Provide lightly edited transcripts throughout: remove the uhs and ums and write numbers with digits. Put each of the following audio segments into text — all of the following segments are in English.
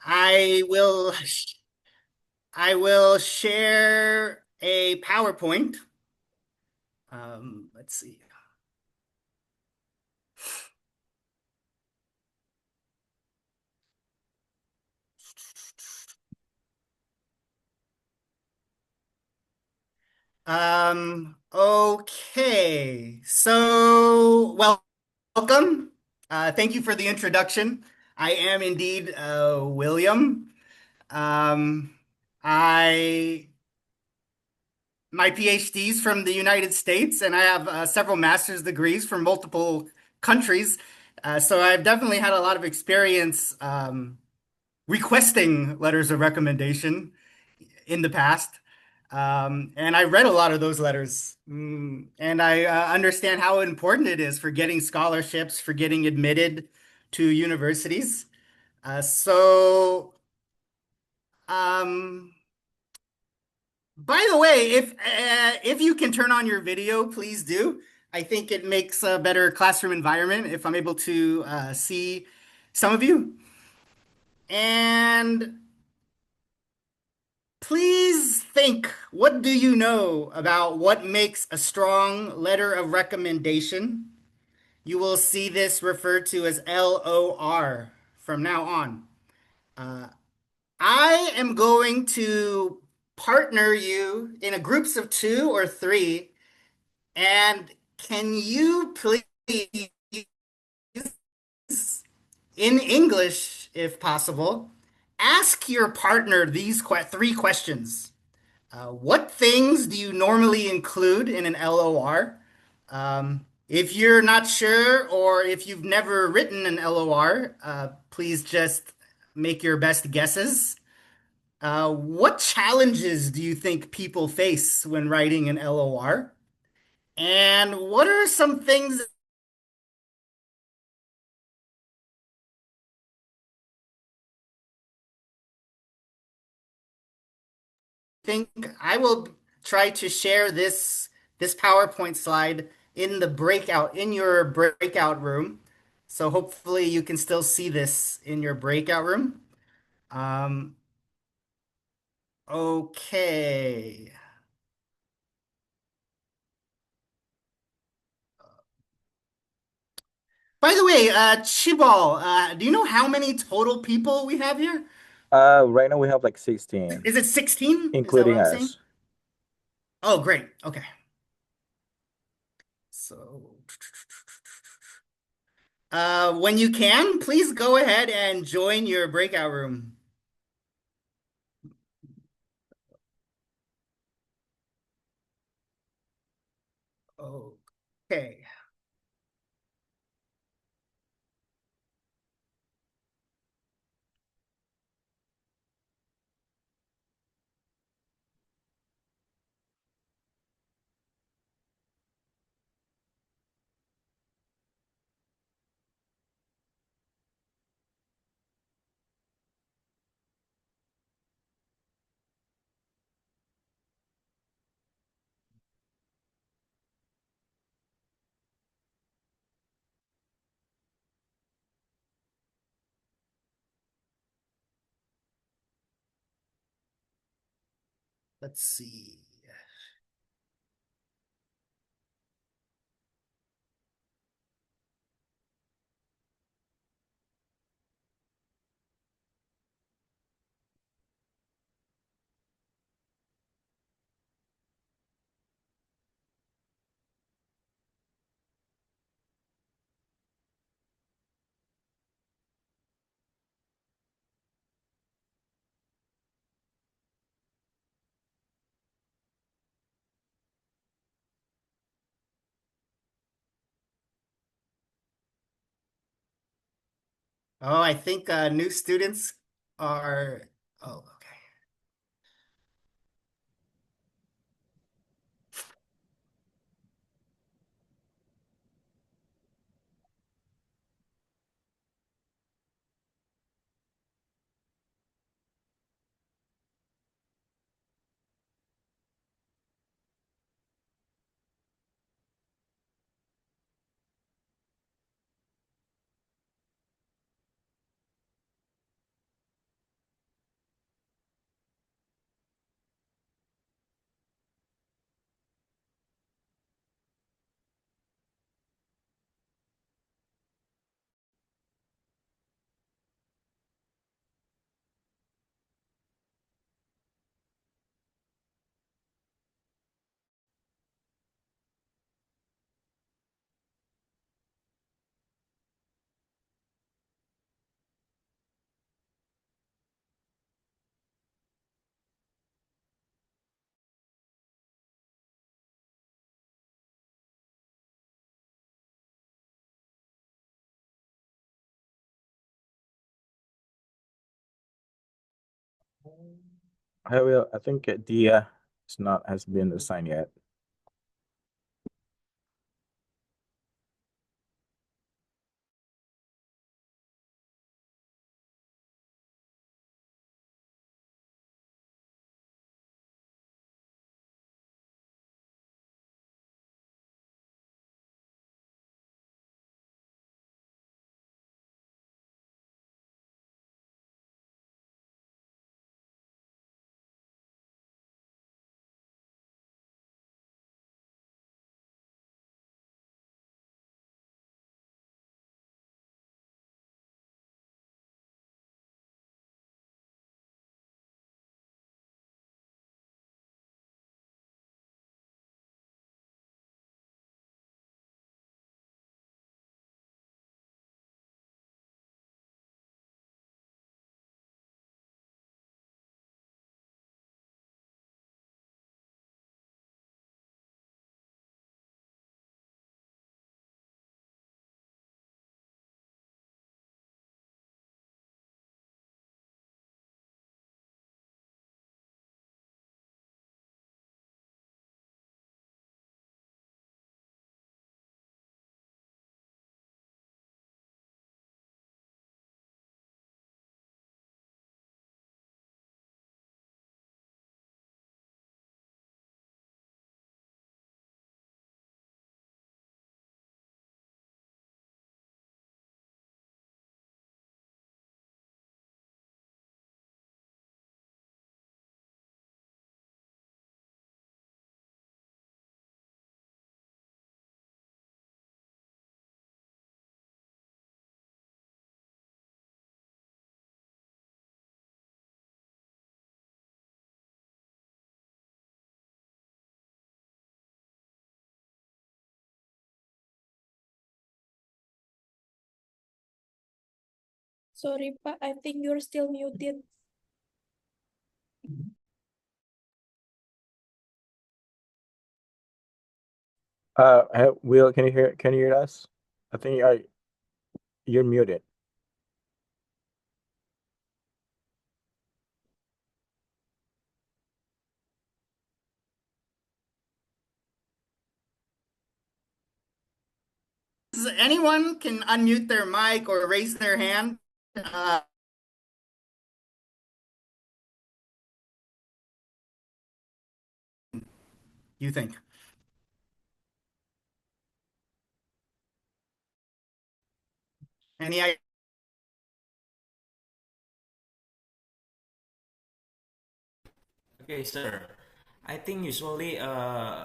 I will I will share a PowerPoint. Let's see. Okay. Welcome. Thank you for the introduction. I am indeed William. Um, I My PhD's from the United States, and I have several master's degrees from multiple countries. So I've definitely had a lot of experience requesting letters of recommendation in the past. And I read a lot of those letters. And I understand how important it is for getting scholarships, for getting admitted to universities. Uh, so, um, by the way, if you can turn on your video, please do. I think it makes a better classroom environment if I'm able to see some of you. And please think, what do you know about what makes a strong letter of recommendation? You will see this referred to as LOR from now on. Uh, I am going to partner you in a groups of two or three. And can you please, in English, if possible, ask your partner these three questions? What things do you normally include in an LOR? If you're not sure or if you've never written an LOR, please just make your best guesses. What challenges do you think people face when writing an LOR? And what are some things think I will try to share this PowerPoint slide in the breakout in your breakout room. So hopefully you can still see this in your breakout room. Um, okay. By the way, Chibal, do you know how many total people we have here? Right now we have like 16, Is it 16? Is that what including I'm saying? us. Oh, great. Okay. So, when you can, please go ahead and join your breakout room. Okay. Let's see. Oh, I think new students are. Oh, okay. I will. I think Dia is not has been assigned yet. Sorry, Pak, I think you're still muted. Will, can you hear? Can you hear us? I think you're muted. Anyone can unmute their mic or raise their hand. You think? Any idea? Okay, sir. I think usually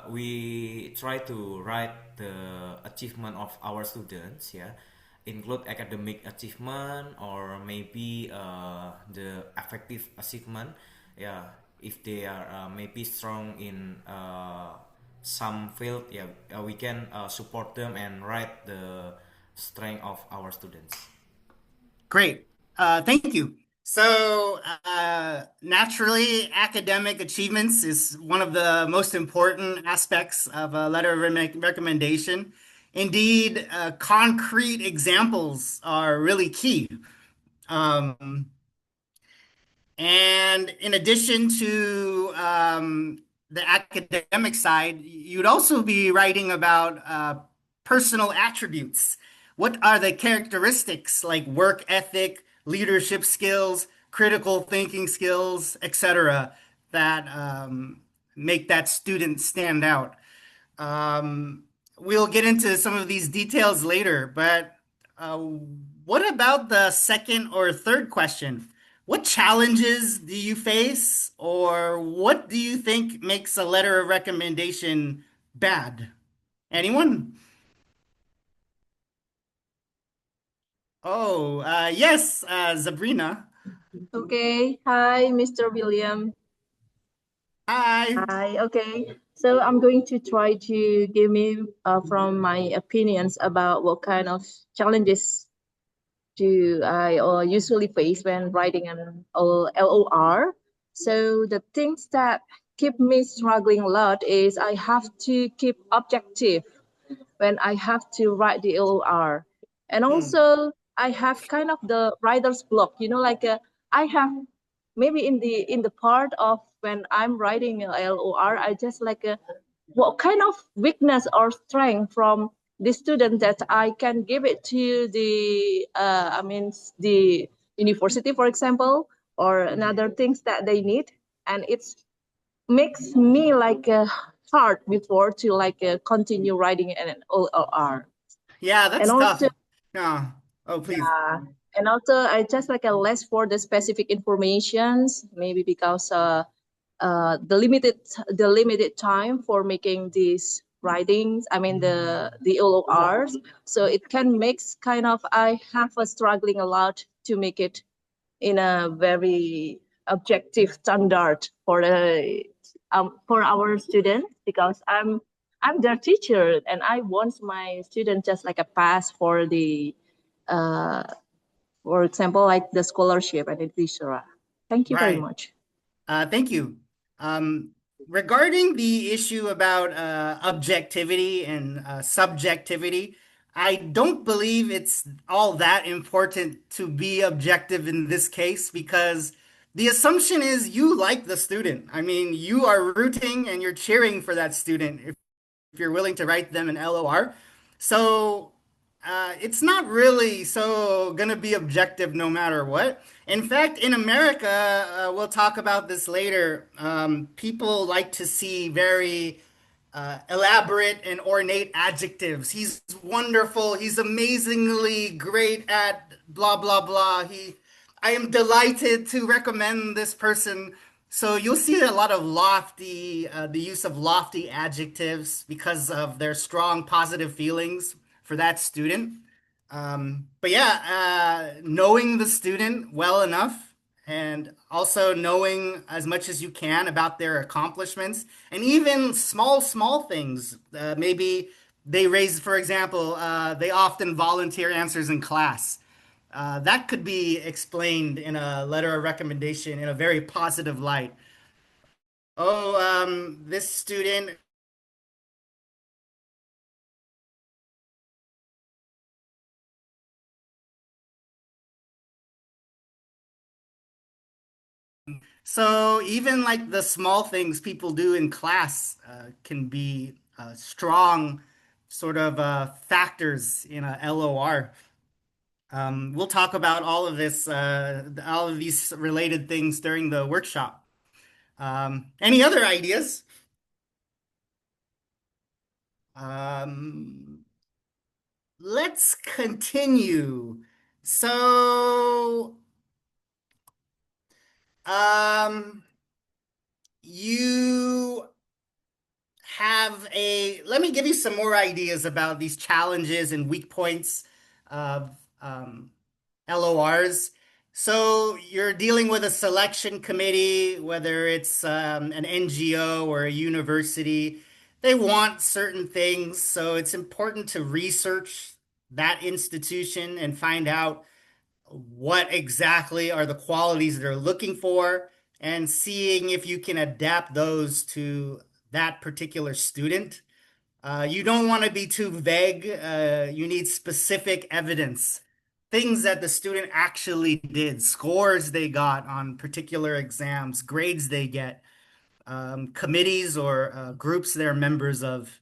we try to write the achievement of our students, yeah, include academic achievement or maybe the affective achievement, yeah. If they are maybe strong in some field, yeah, we can support them and write the strength of our students. Great. Thank you. So, naturally, academic achievements is one of the most important aspects of a letter of recommendation. Indeed, concrete examples are really key. Um, and in addition to the academic side, you'd also be writing about personal attributes. What are the characteristics like work ethic, leadership skills, critical thinking skills, etc., that make that student stand out? Um, we'll get into some of these details later, but uh, what about the second or third question? What challenges do you face, or what do you think makes a letter of recommendation bad? Anyone? Oh, yes, Sabrina. Okay. Hi, Mr. William. Hi. Hi. Okay. So I'm going to try to give me from my opinions about what kind of challenges do I usually face when writing an LOR. So the things that keep me struggling a lot is I have to keep objective when I have to write the LOR, and Hmm. also I have kind of the writer's block. You know, like I have maybe in the part of when I'm writing a LOR, I just like what kind of weakness or strength from the student that I can give it to the I mean the university, for example, or another things that they need, and it's makes me like hard before to like continue writing an OLR. Yeah, And that's also tough. Yeah. Oh, please. and also I just like a less for the specific informations, maybe because the limited time for making these writings, I mean the LORs, so it can makes kind of I have a struggling a lot to make it in a very objective standard for our students, because I'm their teacher and I want my students just like a pass for the uh for example like the scholarship and etc. Thank you very Right. much. Thank you. Um, Regarding the issue about objectivity and subjectivity, I don't believe it's all that important to be objective in this case because the assumption is you like the student. I mean, you are rooting and you're cheering for that student if you're willing to write them an LOR. So it's not really so gonna be objective no matter what. In fact, in America, we'll talk about this later. People like to see very elaborate and ornate adjectives. He's wonderful. He's amazingly great at blah blah blah. I am delighted to recommend this person. So you'll see a lot of the use of lofty adjectives because of their strong positive feelings for that student. But yeah, knowing the student well enough and also knowing as much as you can about their accomplishments and even small things. Maybe they raise, for example, they often volunteer answers in class. That could be explained in a letter of recommendation in a very positive light. Oh, this student. So even like the small things people do in class can be strong sort of factors in a LOR. We'll talk about all of these related things during the workshop. Any other ideas? Um, let's continue. So, um, you let me give you some more ideas about these challenges and weak points of LORs. So you're dealing with a selection committee, whether it's an NGO or a university. They want certain things, so it's important to research that institution and find out what exactly are the qualities they're looking for and seeing if you can adapt those to that particular student. You don't want to be too vague. You need specific evidence, things that the student actually did, scores they got on particular exams, grades they get, committees or groups they're members of.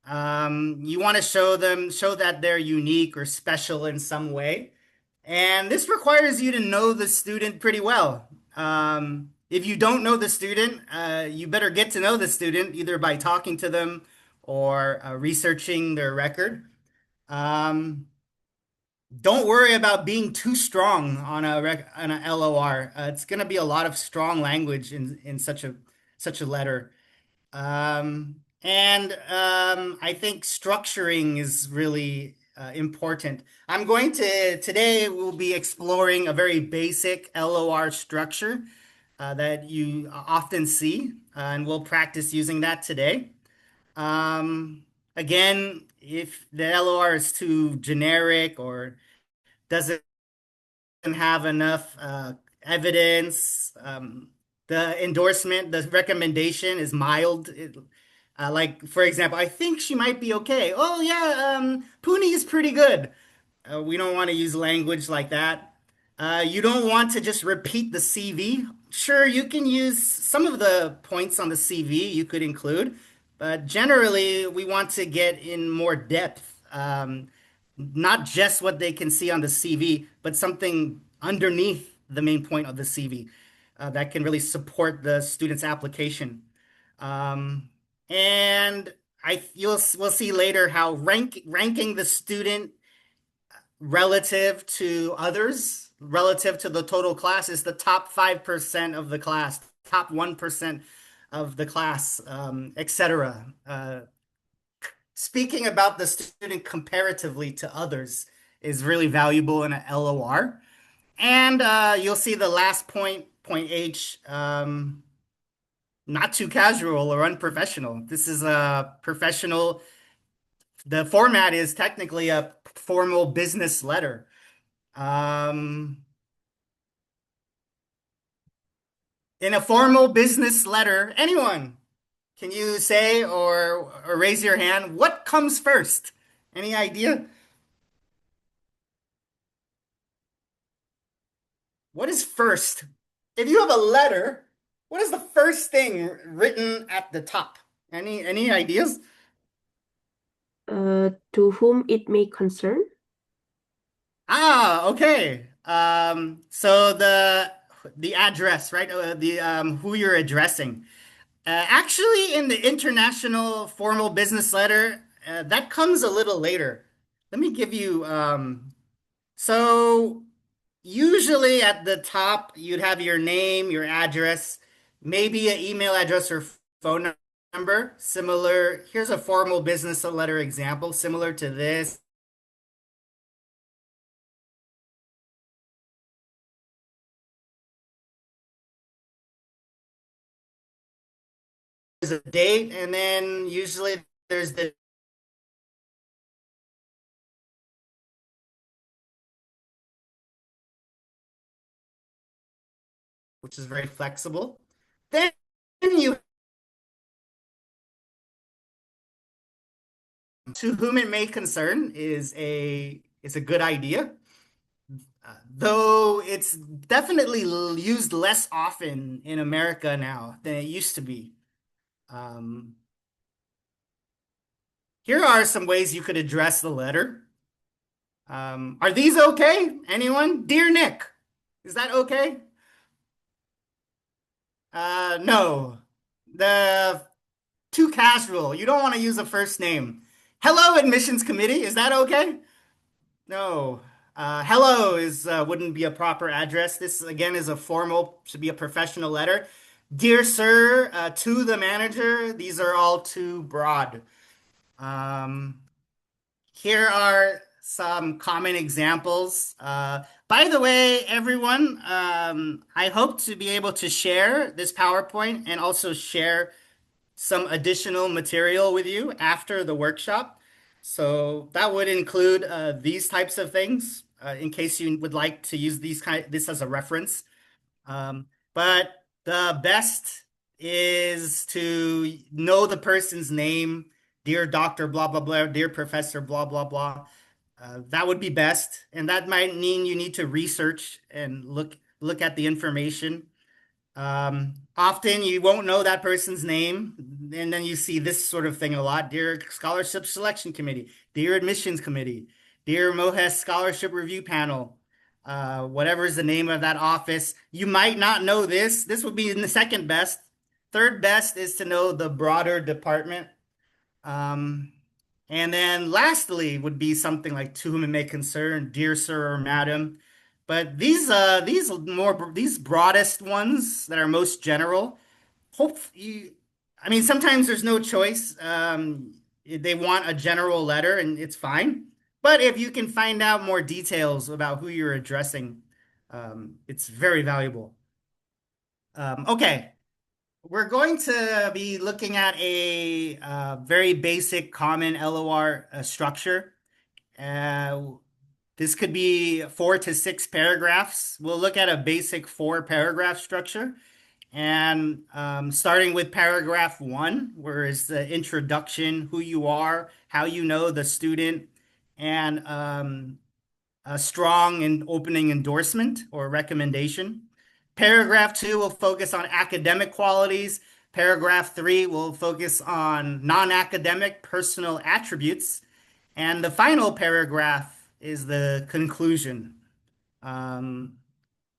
You want to show that they're unique or special in some way. And this requires you to know the student pretty well. If you don't know the student, you better get to know the student either by talking to them or researching their record. Um, don't worry about being too strong on on a LOR. It's going to be a lot of strong language in such a letter. I think structuring is really important. Today we'll be exploring a very basic LOR structure that you often see, and we'll practice using that today. Um, Again, if the LOR is too generic or doesn't have enough evidence. The endorsement, the recommendation is mild. Like, for example, I think she might be okay. Oh, yeah, Puni is pretty good. We don't want to use language like that. You don't want to just repeat the CV. Sure, you can use some of the points on the CV you could include, but generally we want to get in more depth. Not just what they can see on the CV, but something underneath the main point of the CV that can really support the student's application. Um, and we'll see later how ranking the student relative to others, relative to the total class, is the top 5% of the class, top 1% of the class, etc. Speaking about the student comparatively to others is really valuable in an LOR. And you'll see the last point, point H, not too casual or unprofessional. This is a professional. The format is technically a formal business letter. In a formal business letter, anyone, can you say or raise your hand? What comes first? Any idea? What is first? If you have a letter, what is the first thing written at the top? Any ideas? To whom it may concern. Ah, okay. So the address, right? The who you're addressing. Actually, in the international formal business letter, that comes a little later. Let me give you so usually at the top you'd have your name, your address, maybe an email address or phone number. Similar, here's a formal business letter example, similar to this. There's a date, and then usually there's the which is very flexible. Then you to whom it may concern is a good idea. Though it's definitely used less often in America now than it used to be. Here are some ways you could address the letter. Are these okay? Anyone? Dear Nick, is that okay? No. The too casual. You don't want to use a first name. Hello, admissions committee. Is that okay? No. Hello is wouldn't be a proper address. This again is a formal, should be a professional letter. Dear sir, to the manager. These are all too broad. Here are some common examples. By the way, everyone, I hope to be able to share this PowerPoint and also share some additional material with you after the workshop. So that would include these types of things in case you would like to use this as a reference. But the best is to know the person's name, dear Dr. blah, blah, blah, dear Professor blah, blah, blah. That would be best. And that might mean you need to research and look at the information. Often you won't know that person's name, and then you see this sort of thing a lot. Dear Scholarship Selection Committee, dear Admissions Committee, dear MOHES Scholarship Review Panel, whatever is the name of that office. You might not know this. This would be in the second best. Third best is to know the broader department. And then lastly would be something like to whom it may concern, dear sir or madam. But these broadest ones that are most general, I mean, sometimes there's no choice. They want a general letter and it's fine. But if you can find out more details about who you're addressing, it's very valuable. Okay. We're going to be looking at a very basic common LOR structure. This could be 4 to 6 paragraphs. We'll look at a basic 4-paragraph structure. And starting with paragraph 1, where is the introduction, who you are, how you know the student, and a strong and opening endorsement or recommendation. Paragraph 2 will focus on academic qualities. Paragraph 3 will focus on non-academic personal attributes. And the final paragraph is the conclusion. Um,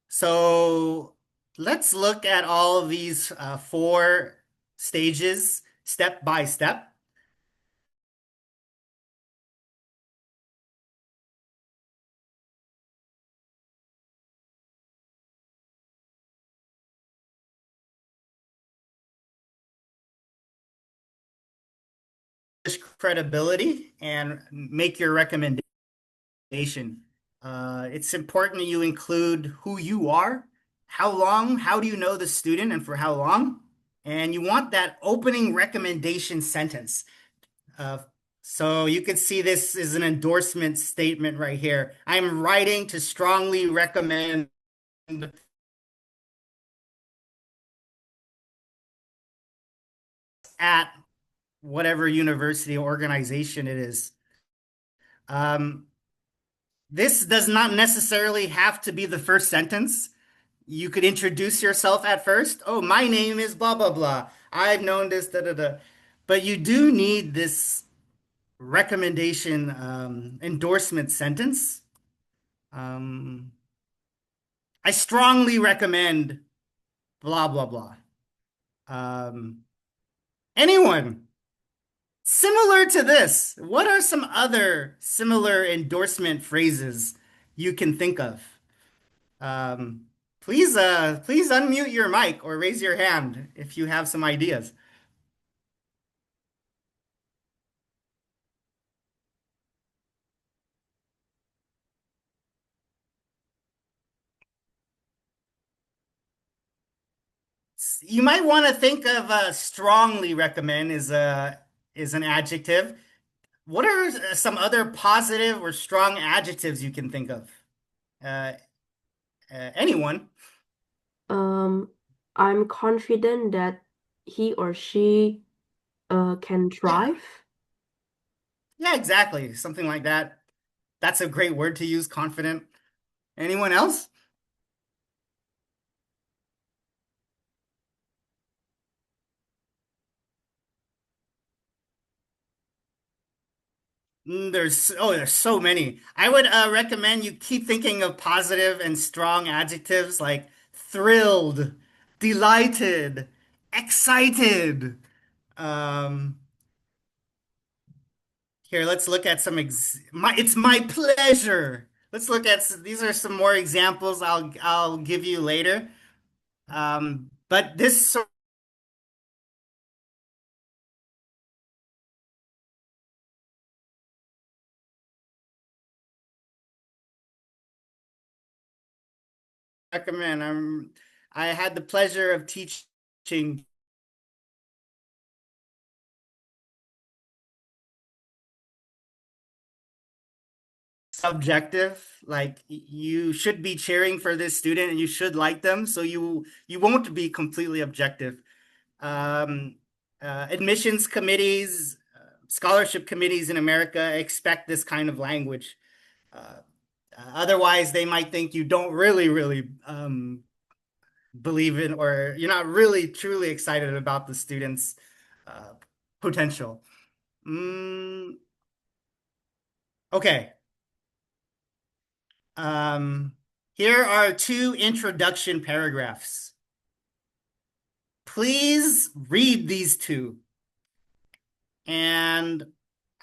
so let's look at all of these four stages step by step. Credibility and make your recommendation. It's important that you include who you are, how long, how do you know the student, and for how long. And you want that opening recommendation sentence. Uh, so you can see this is an endorsement statement right here. I'm writing to strongly recommend at whatever university or organization it is. This does not necessarily have to be the first sentence. You could introduce yourself at first. Oh, my name is blah, blah, blah. I've known this, da, da, da. But you do need this recommendation endorsement sentence. I strongly recommend blah, blah, blah. Anyone similar to this, what are some other similar endorsement phrases you can think of? Please unmute your mic or raise your hand if you have some ideas. You might want to think of strongly recommend is an adjective. What are some other positive or strong adjectives you can think of? Uh, Anyone? I'm confident that he or she can Yeah. thrive. Yeah, exactly. Something like that. That's a great word to use, confident. Anyone else? There's so many. I would recommend you keep thinking of positive and strong adjectives like thrilled, delighted, excited. Um, Here, let's look at some it's my pleasure. Let's look at these are some more examples I'll give you later. But this sort of recommend. I had the pleasure of teaching subjective. Like you should be cheering for this student and you should like them, so you won't be completely objective. Um, Admissions committees, scholarship committees in America expect this kind of language. Otherwise, they might think you don't really believe in, or you're not really truly excited about the student's uh, potential. Okay. Here are two introduction paragraphs. Please read these two, and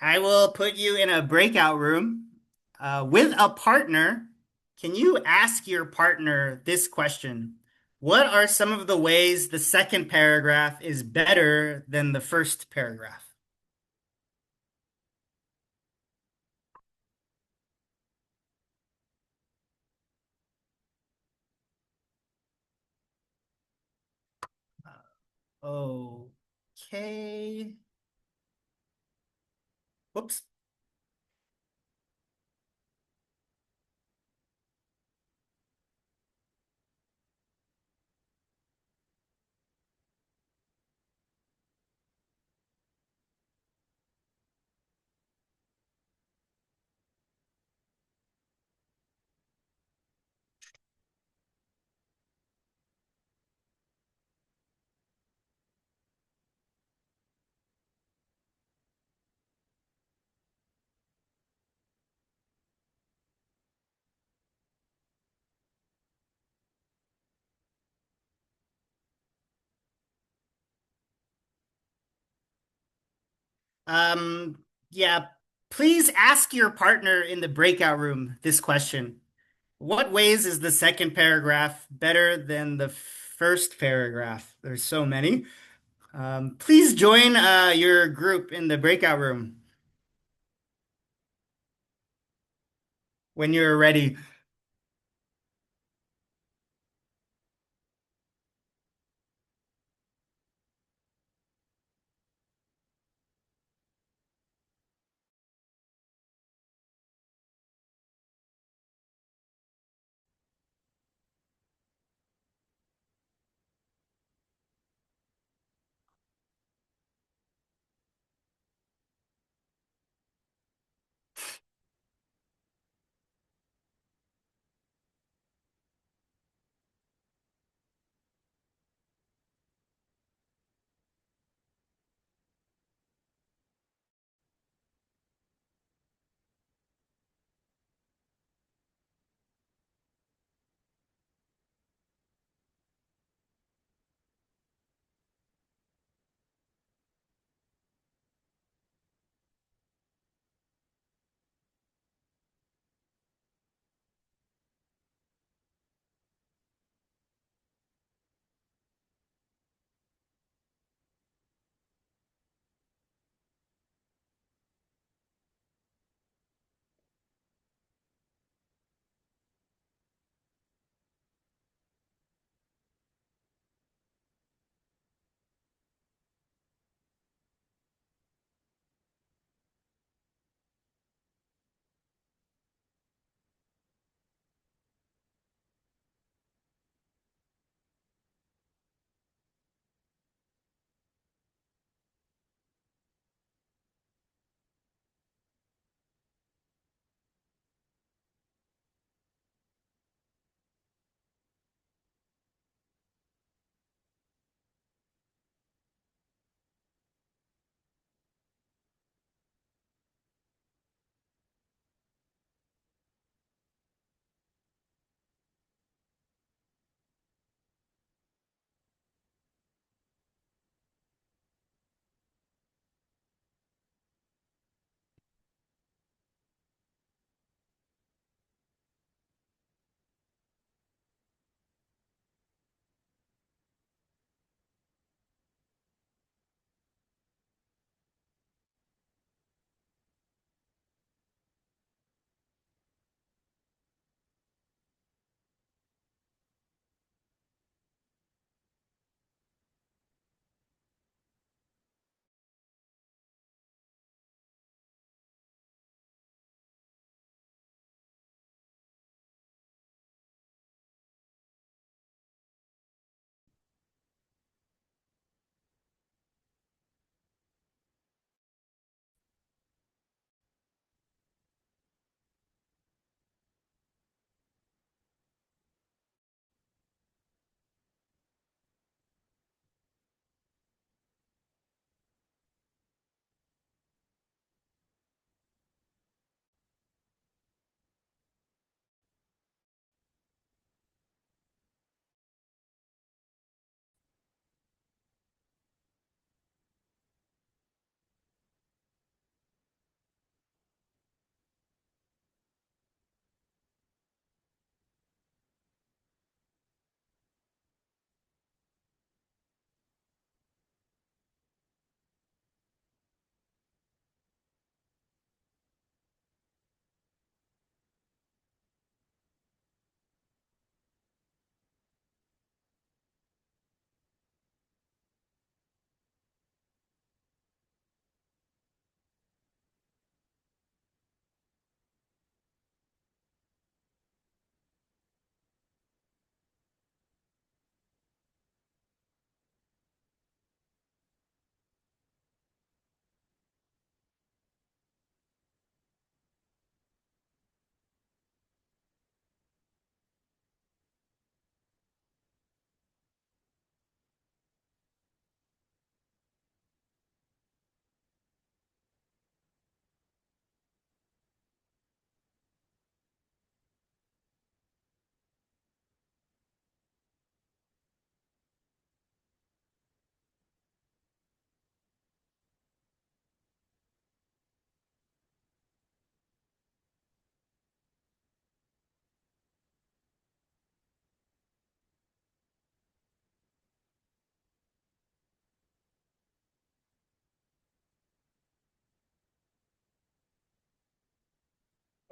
I will put you in a breakout room with a partner. Can you ask your partner this question? What are some of the ways the second paragraph is better than the first paragraph? Okay. Whoops. Yeah, please ask your partner in the breakout room this question. What ways is the second paragraph better than the first paragraph? There's so many. Please join your group in the breakout room when you're ready.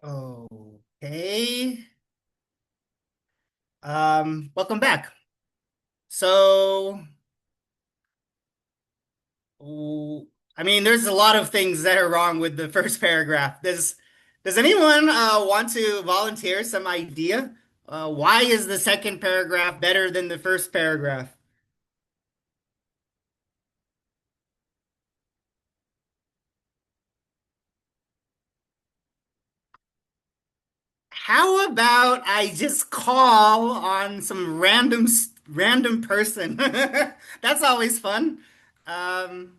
Okay. Welcome back. So, I mean, there's a lot of things that are wrong with the first paragraph. Does anyone want to volunteer some idea? Why is the second paragraph better than the first paragraph? How about I just call on some random person? That's always fun. Um,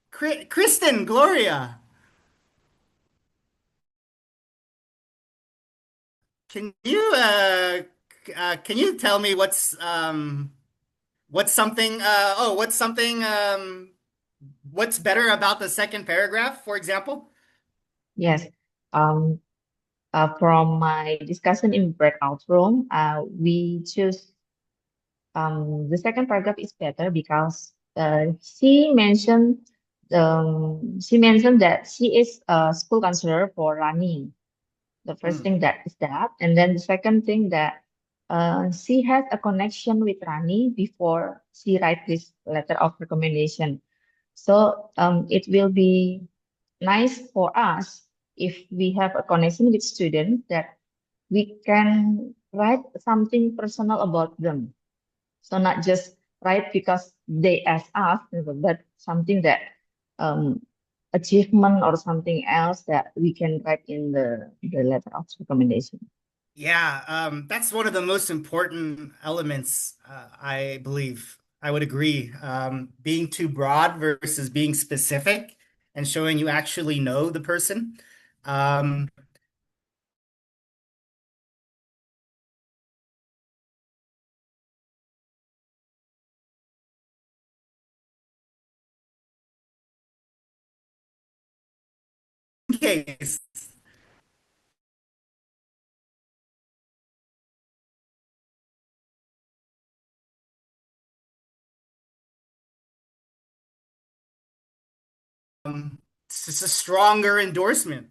Kristen, Gloria, can you can you tell me what's something what's something what's better about the second paragraph, for example? Yes. Um, from my discussion in breakout room, we choose the second paragraph is better because she mentioned that she is a school counselor for Rani. The first Hmm. thing that is that, and then the second thing that she has a connection with Rani before she write this letter of recommendation. So it will be nice for us if we have a connection with students that we can write something personal about them. So not just write because they ask us, but something that um, achievement or something else that we can write in the letter of recommendation. Yeah, that's one of the most important elements, I believe. I would agree. Being too broad versus being specific and showing you actually know the person. Um, case, it's just a stronger endorsement.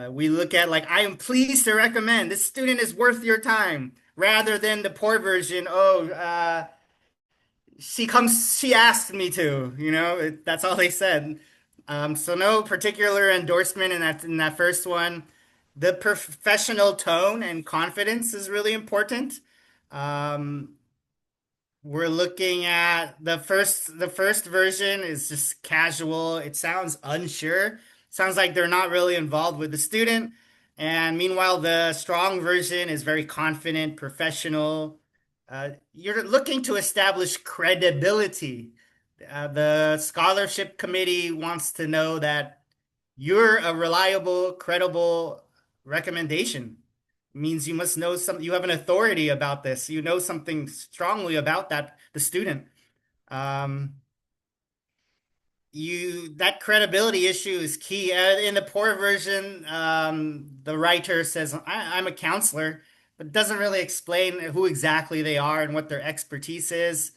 We look at like, I am pleased to recommend this student is worth your time, rather than the poor version. She asked me to, that's all they said. So no particular endorsement in that first one. The professional tone and confidence is really important. Um, we're looking at the first version is just casual. It sounds unsure. Sounds like they're not really involved with the student. And meanwhile, the strong version is very confident, professional. You're looking to establish credibility. The scholarship committee wants to know that you're a reliable, credible recommendation. Means you must know some, you have an authority about this. You know something strongly about the student. Um, that credibility issue is key. In the poor version, the writer says, I'm a counselor, but doesn't really explain who exactly they are and what their expertise is.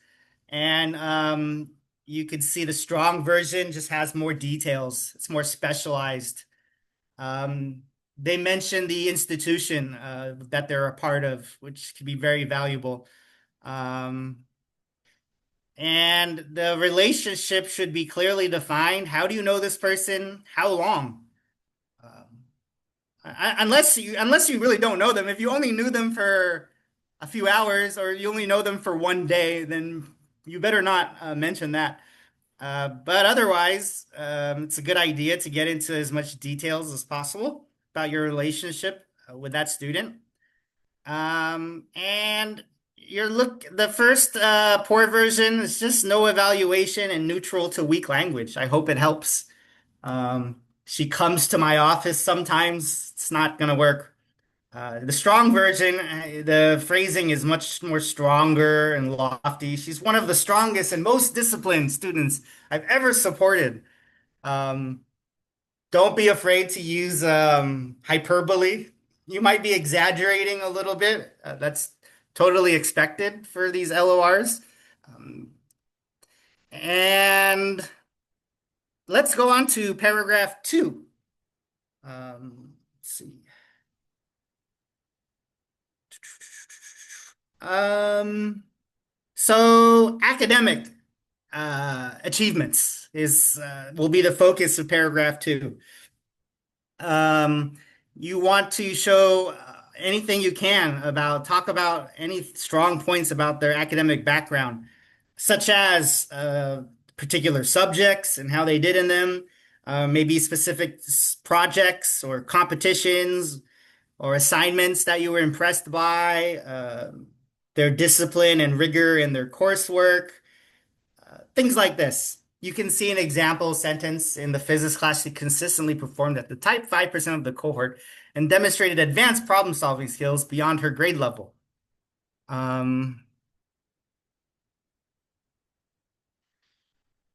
And you could see the strong version just has more details. It's more specialized. Um, they mention the institution that they're a part of, which can be very valuable. Um, and the relationship should be clearly defined. How do you know this person? How long? Um, unless you really don't know them. If you only knew them for a few hours or you only know them for one day, then you better not mention that. But otherwise, it's a good idea to get into as much details as possible about your relationship with that student. And the first poor version is just no evaluation and neutral to weak language. I hope it helps. She comes to my office sometimes. It's not gonna work. The strong version, the phrasing is much more stronger and lofty. She's one of the strongest and most disciplined students I've ever supported. Um, don't be afraid to use hyperbole. You might be exaggerating a little bit. That's totally expected for these LORs. Um, and let's go on to paragraph two. Let's see. Um, so academic achievements is will be the focus of paragraph 2. Um, you want to show anything you can talk about any strong points about their academic background, such as particular subjects and how they did in them, maybe specific projects or competitions or assignments that you were impressed by, their discipline and rigor in their coursework, things like this. You can see an example sentence in the physics class. She consistently performed at the type 5% of the cohort and demonstrated advanced problem-solving skills beyond her grade level.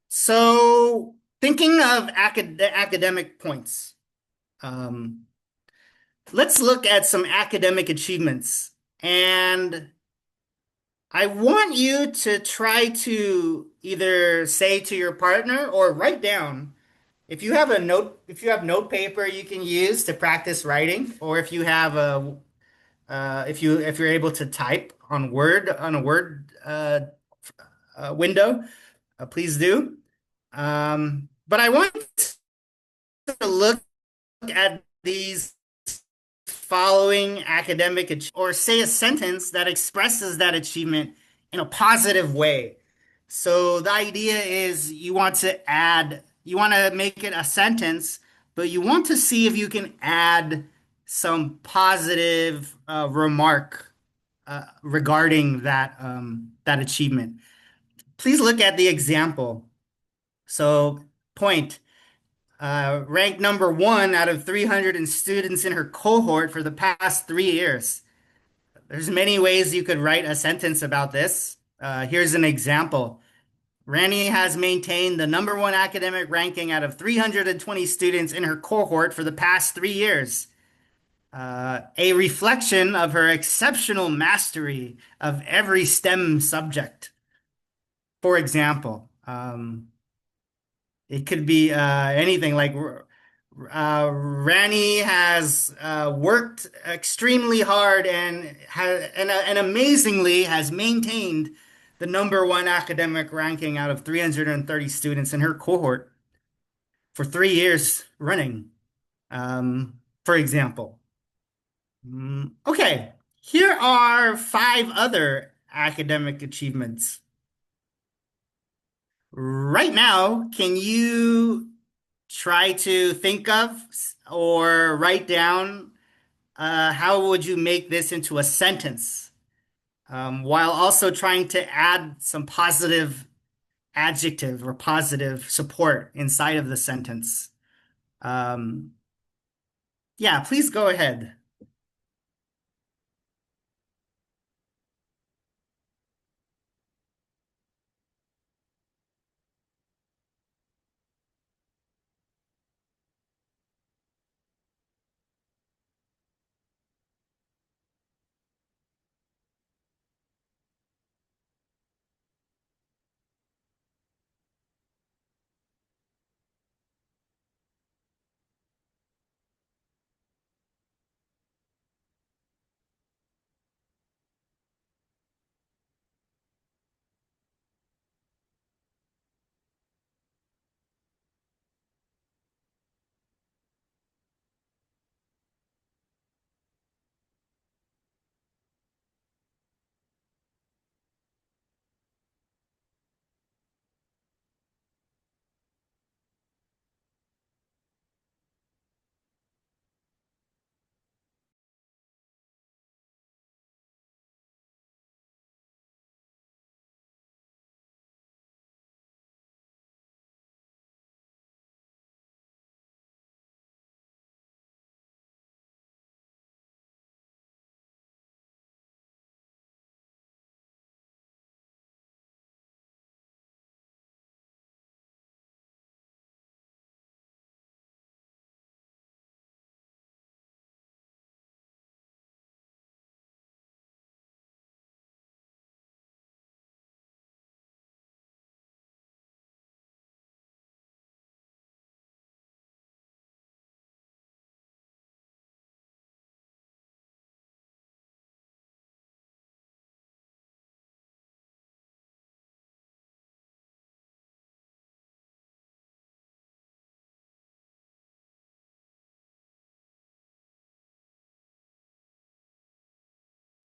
So thinking of academic points, let's look at some academic achievements. And I want you to try to either say to your partner or write down. If you have note paper you can use to practice writing, or if you have if you're able to type on a Word window, please do. But I want to look at these following or say a sentence that expresses that achievement in a positive way. So the idea is you want to make it a sentence, but you want to see if you can add some positive remark regarding that achievement. Please look at the example. So point. Ranked number 1 out of 300 students in her cohort for the past 3 years. There's many ways you could write a sentence about this. Here's an example. Rani has maintained the number 1 academic ranking out of 320 students in her cohort for the past 3 years. A reflection of her exceptional mastery of every STEM subject. For example, it could be anything like Rani has worked extremely hard and amazingly has maintained the number 1 academic ranking out of 330 students in her cohort for 3 years running, for example. Okay, here are 5 other academic achievements. Right now, can you try to think of or write down how would you make this into a sentence, while also trying to add some positive adjective or positive support inside of the sentence? Yeah, please go ahead.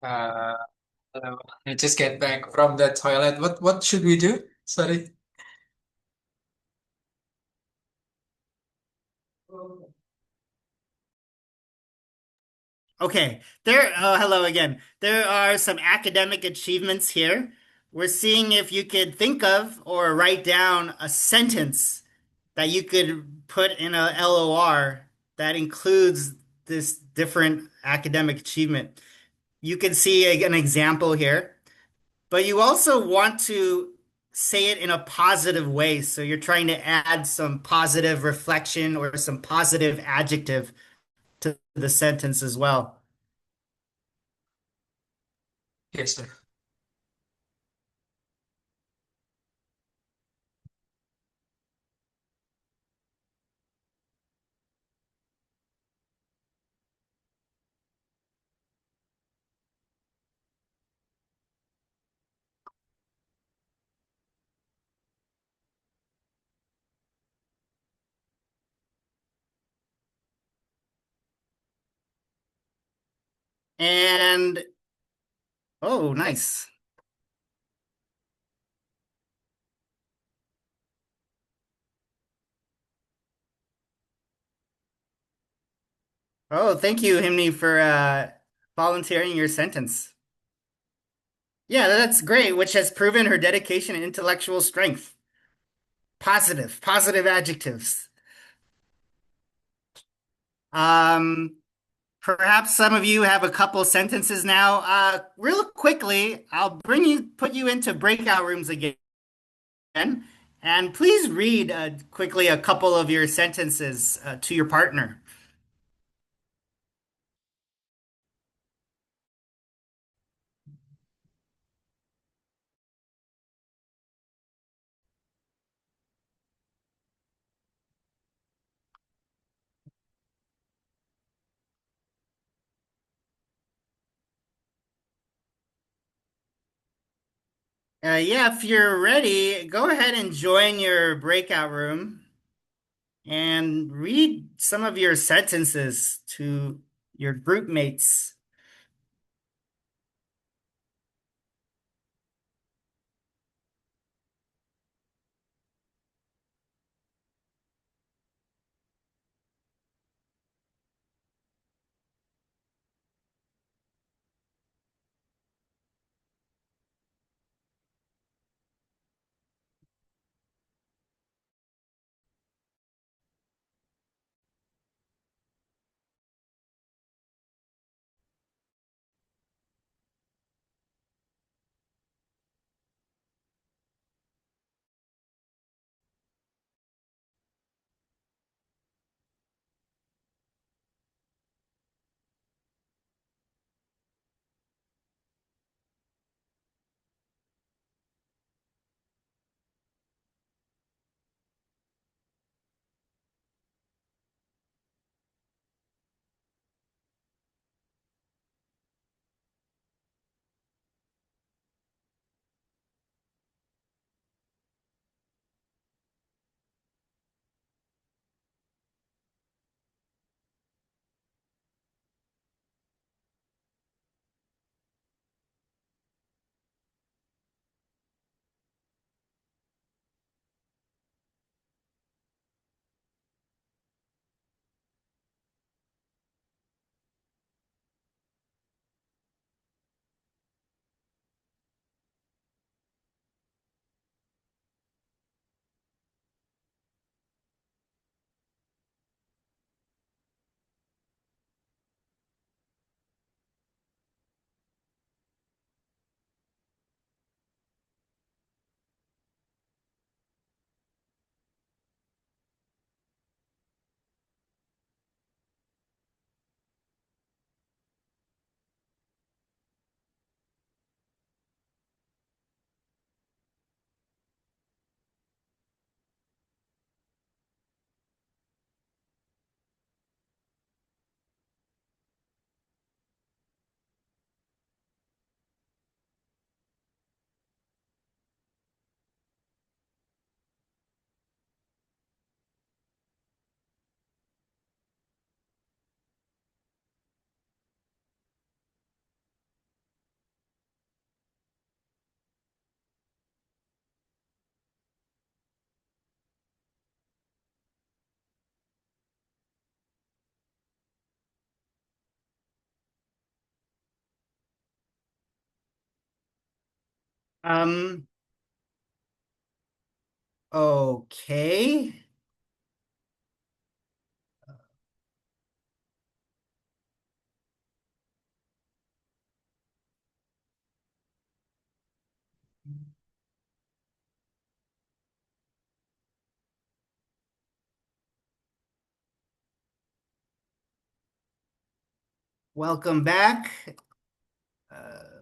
Uh, I just get back from the toilet. What should we do? Sorry. Okay, hello again. There are some academic achievements here. We're seeing if you could think of or write down a sentence that you could put in a LOR that includes this different academic achievement. You can see an example here, but you also want to say it in a positive way. So you're trying to add some positive reflection or some positive adjective to the sentence as well. Yes, sir. And oh, nice. Oh, thank you, Himni, for volunteering your sentence. Yeah, that's great, which has proven her dedication and intellectual strength. Positive, positive adjectives. Um, Perhaps some of you have a couple sentences now. Real quickly, put you into breakout rooms again, and please read quickly a couple of your sentences to your partner. Yeah, if you're ready, go ahead and join your breakout room and read some of your sentences to your group mates. Um, okay. Welcome back. Uh,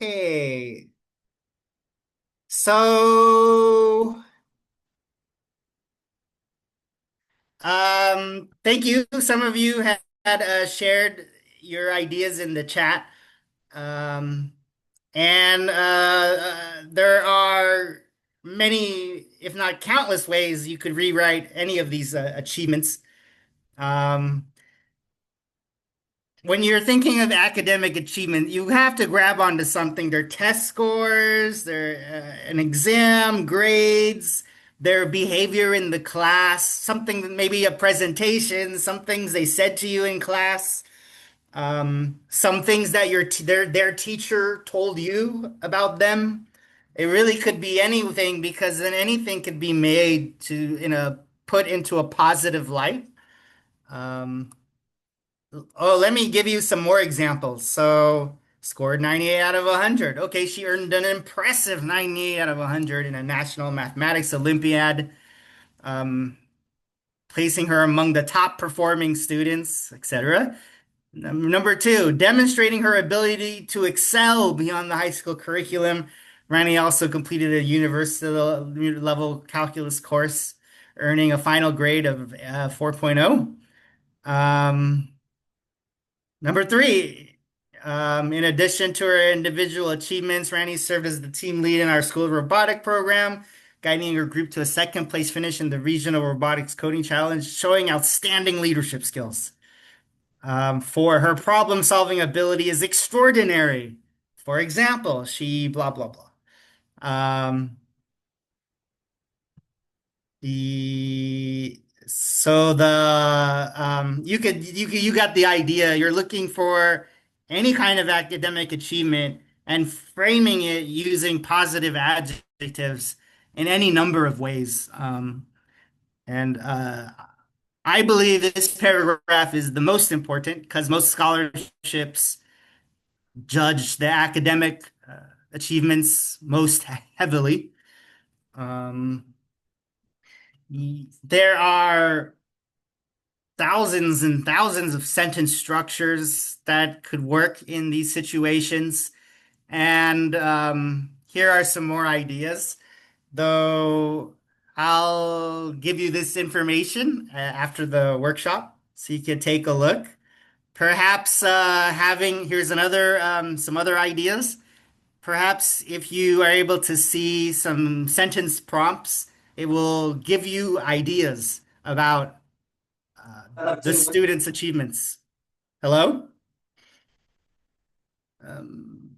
okay. So, thank you. Some of you had shared your ideas in the chat. Um, and there are many, if not countless, ways you could rewrite any of these achievements. Um, when you're thinking of academic achievement, you have to grab onto something. Their test scores, their an exam, grades, their behavior in the class, something maybe a presentation, some things they said to you in class, some things that their teacher told you about them. It really could be anything because then anything could be made to in a put into a positive light. Um, Oh, let me give you some more examples. So, scored 98 out of 100. Okay, she earned an impressive 98 out of 100 in a National Mathematics Olympiad, um, placing her among the top performing students, etc. Number two, demonstrating her ability to excel beyond the high school curriculum. Rani also completed a university level calculus course, earning a final grade of 4.0. Number three, in addition to her individual achievements, Rani served as the team lead in our school robotic program, guiding her group to a second place finish in the regional robotics coding challenge, showing outstanding leadership skills. For her problem solving ability is extraordinary. For example, she blah, blah, blah. The so the you got the idea. You're looking for any kind of academic achievement and framing it using positive adjectives in any number of ways. And I believe this paragraph is the most important because most scholarships judge the academic achievements most heavily. Um, there are thousands and thousands of sentence structures that could work in these situations. And here are some more ideas, though I'll give you this information after the workshop so you can take a look. Perhaps here's another some other ideas. Perhaps if you are able to see some sentence prompts, it will give you ideas about the students' achievements. Hello?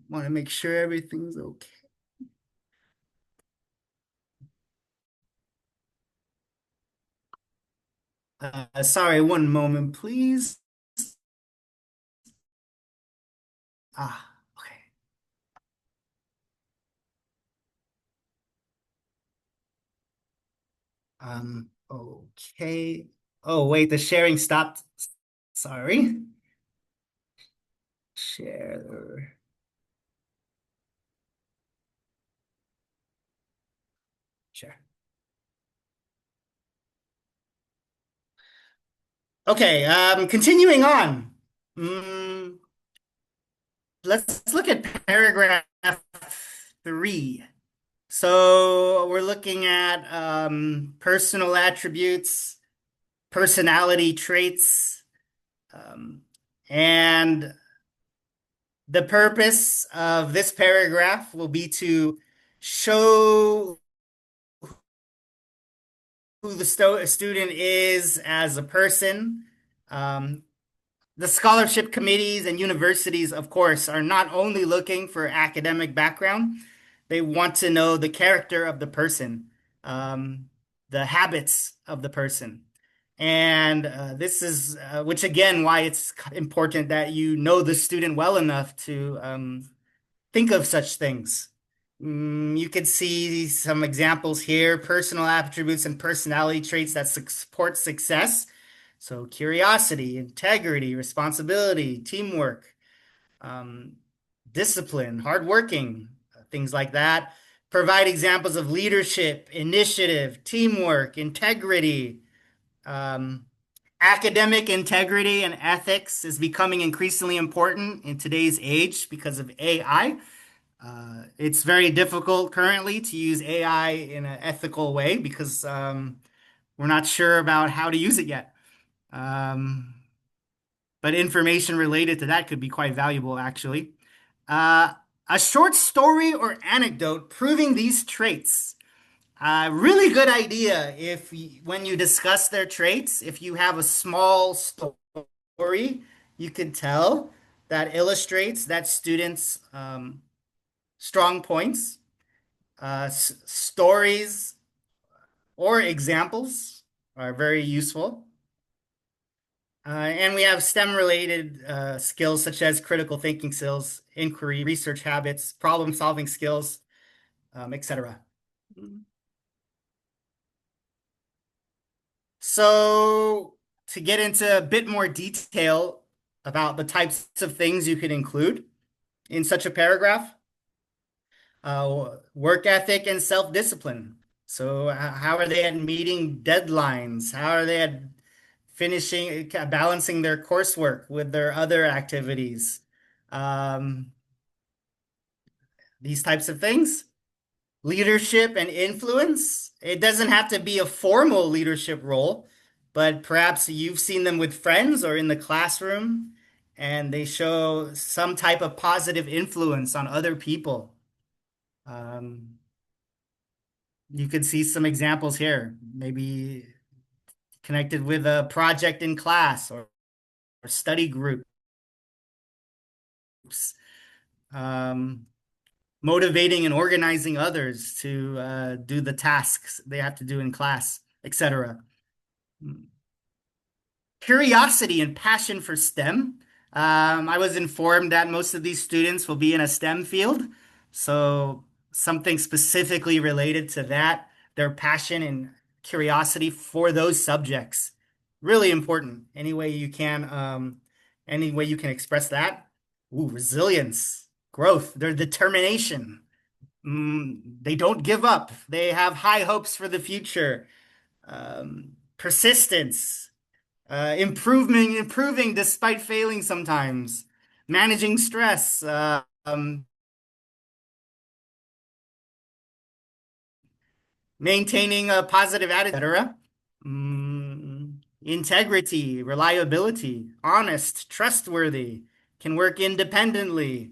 Want to make sure everything's okay. Sorry, one moment, please. Okay. Okay. Oh, wait, the sharing stopped. Sorry. Share. Share. Okay, continuing on. Let's look at paragraph 3. So we're looking at personal attributes, personality traits, and the purpose of this paragraph will be to show who the student is as a person. The scholarship committees and universities, of course, are not only looking for academic background, They want to know the character of the person, the habits of the person. And this is, which again, why it's important that you know the student well enough to think of such things. You could see some examples here, personal attributes and personality traits that support success. So curiosity, integrity, responsibility, teamwork, um, discipline, hardworking, things like that. Provide examples of leadership, initiative, teamwork, integrity. Academic integrity and ethics is becoming increasingly important in today's age because of AI. It's very difficult currently to use AI in an ethical way because we're not sure about how to use it yet. But information related to that could be quite valuable, actually. A short story or anecdote proving these traits. Really good idea if when you discuss their traits, if you have a small story you could tell that illustrates that student's strong points. Stories or examples are very useful. And we have STEM-related skills such as critical thinking skills, inquiry, research habits, problem-solving skills, etc. So to get into a bit more detail about the types of things you could include in such a paragraph, work ethic and self-discipline. So how are they at meeting deadlines? How are they at balancing their coursework with their other activities? These types of things. Leadership and influence. It doesn't have to be a formal leadership role, but perhaps you've seen them with friends or in the classroom, and they show some type of positive influence on other people. You could see some examples here, maybe connected with a project in class or study groups. Motivating and organizing others to do the tasks they have to do in class, etc. Curiosity and passion for STEM. I was informed that most of these students will be in a STEM field, so something specifically related to that, their passion and curiosity for those subjects. Really important. Any way you can express that. Ooh, resilience, growth, their determination. They don't give up. They have high hopes for the future. Persistence, improving despite failing sometimes, managing stress, maintaining a positive attitude, etc. Integrity, reliability, honest, trustworthy, can work independently.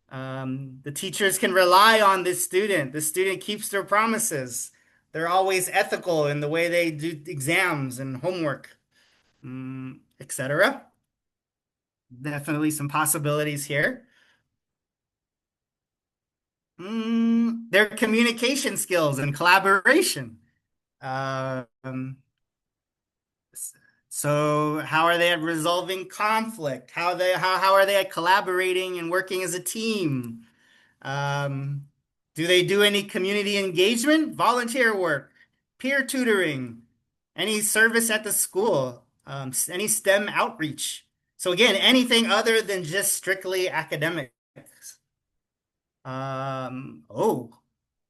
The teachers can rely on this student. The student keeps their promises. They're always ethical in the way they do exams and homework, etc. Definitely some possibilities here. Their communication skills and collaboration. So how are they at resolving conflict? How are they at collaborating and working as a team? Do they do any community engagement, volunteer work, peer tutoring, any service at the school, any STEM outreach? So again, anything other than just strictly academics.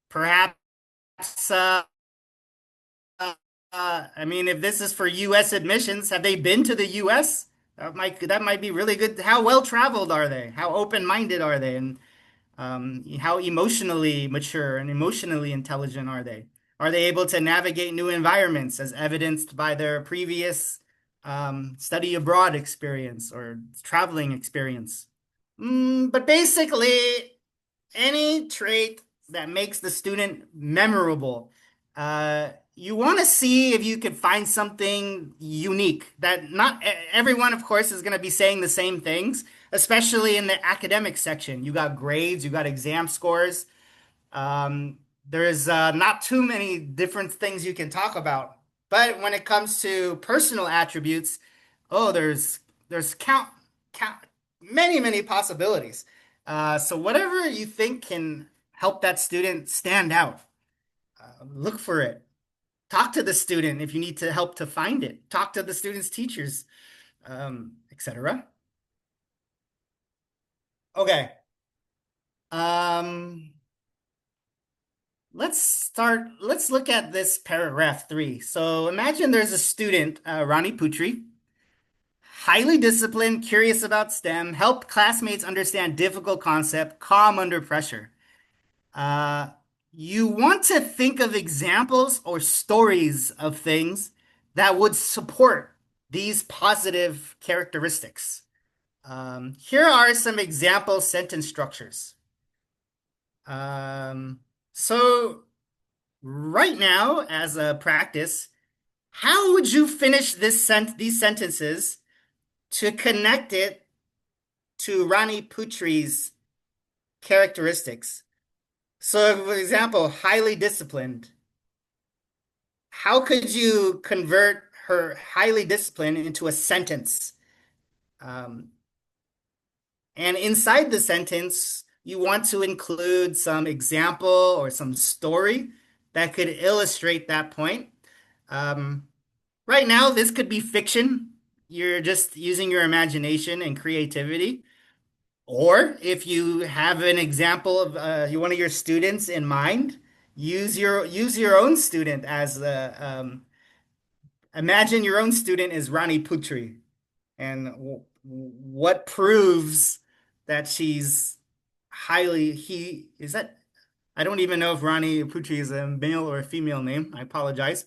Perhaps, I mean, if this is for U.S. admissions, have they been to the U.S.? That might be really good. How well traveled are they? How open-minded are they? And how emotionally mature and emotionally intelligent are they? Are they able to navigate new environments as evidenced by their previous study abroad experience or traveling experience? But basically, any trait that makes the student memorable. You want to see if you could find something unique that not everyone, of course, is going to be saying the same things, especially in the academic section. You got grades, you got exam scores. There's not too many different things you can talk about. But when it comes to personal attributes, oh, there's count many possibilities. So whatever you think can help that student stand out, look for it. Talk to the student if you need to help to find it. Talk to the student's teachers, etc. Okay. Let's look at this paragraph 3. So imagine there's a student, Rani Putri, highly disciplined, curious about STEM, help classmates understand difficult concept, calm under pressure. You want to think of examples or stories of things that would support these positive characteristics. Here are some example sentence structures. So right now, as a practice, how would you finish these sentences to connect it to Rani Putri's characteristics? So, for example, highly disciplined. How could you convert her highly disciplined into a sentence? And inside the sentence, you want to include some example or some story that could illustrate that point. Right now, this could be fiction. You're just using your imagination and creativity. Or if you have an example of one of your students in mind, use your own student as imagine your own student is Rani Putri, and what proves that she's I don't even know if Rani Putri is a male or a female name. I apologize.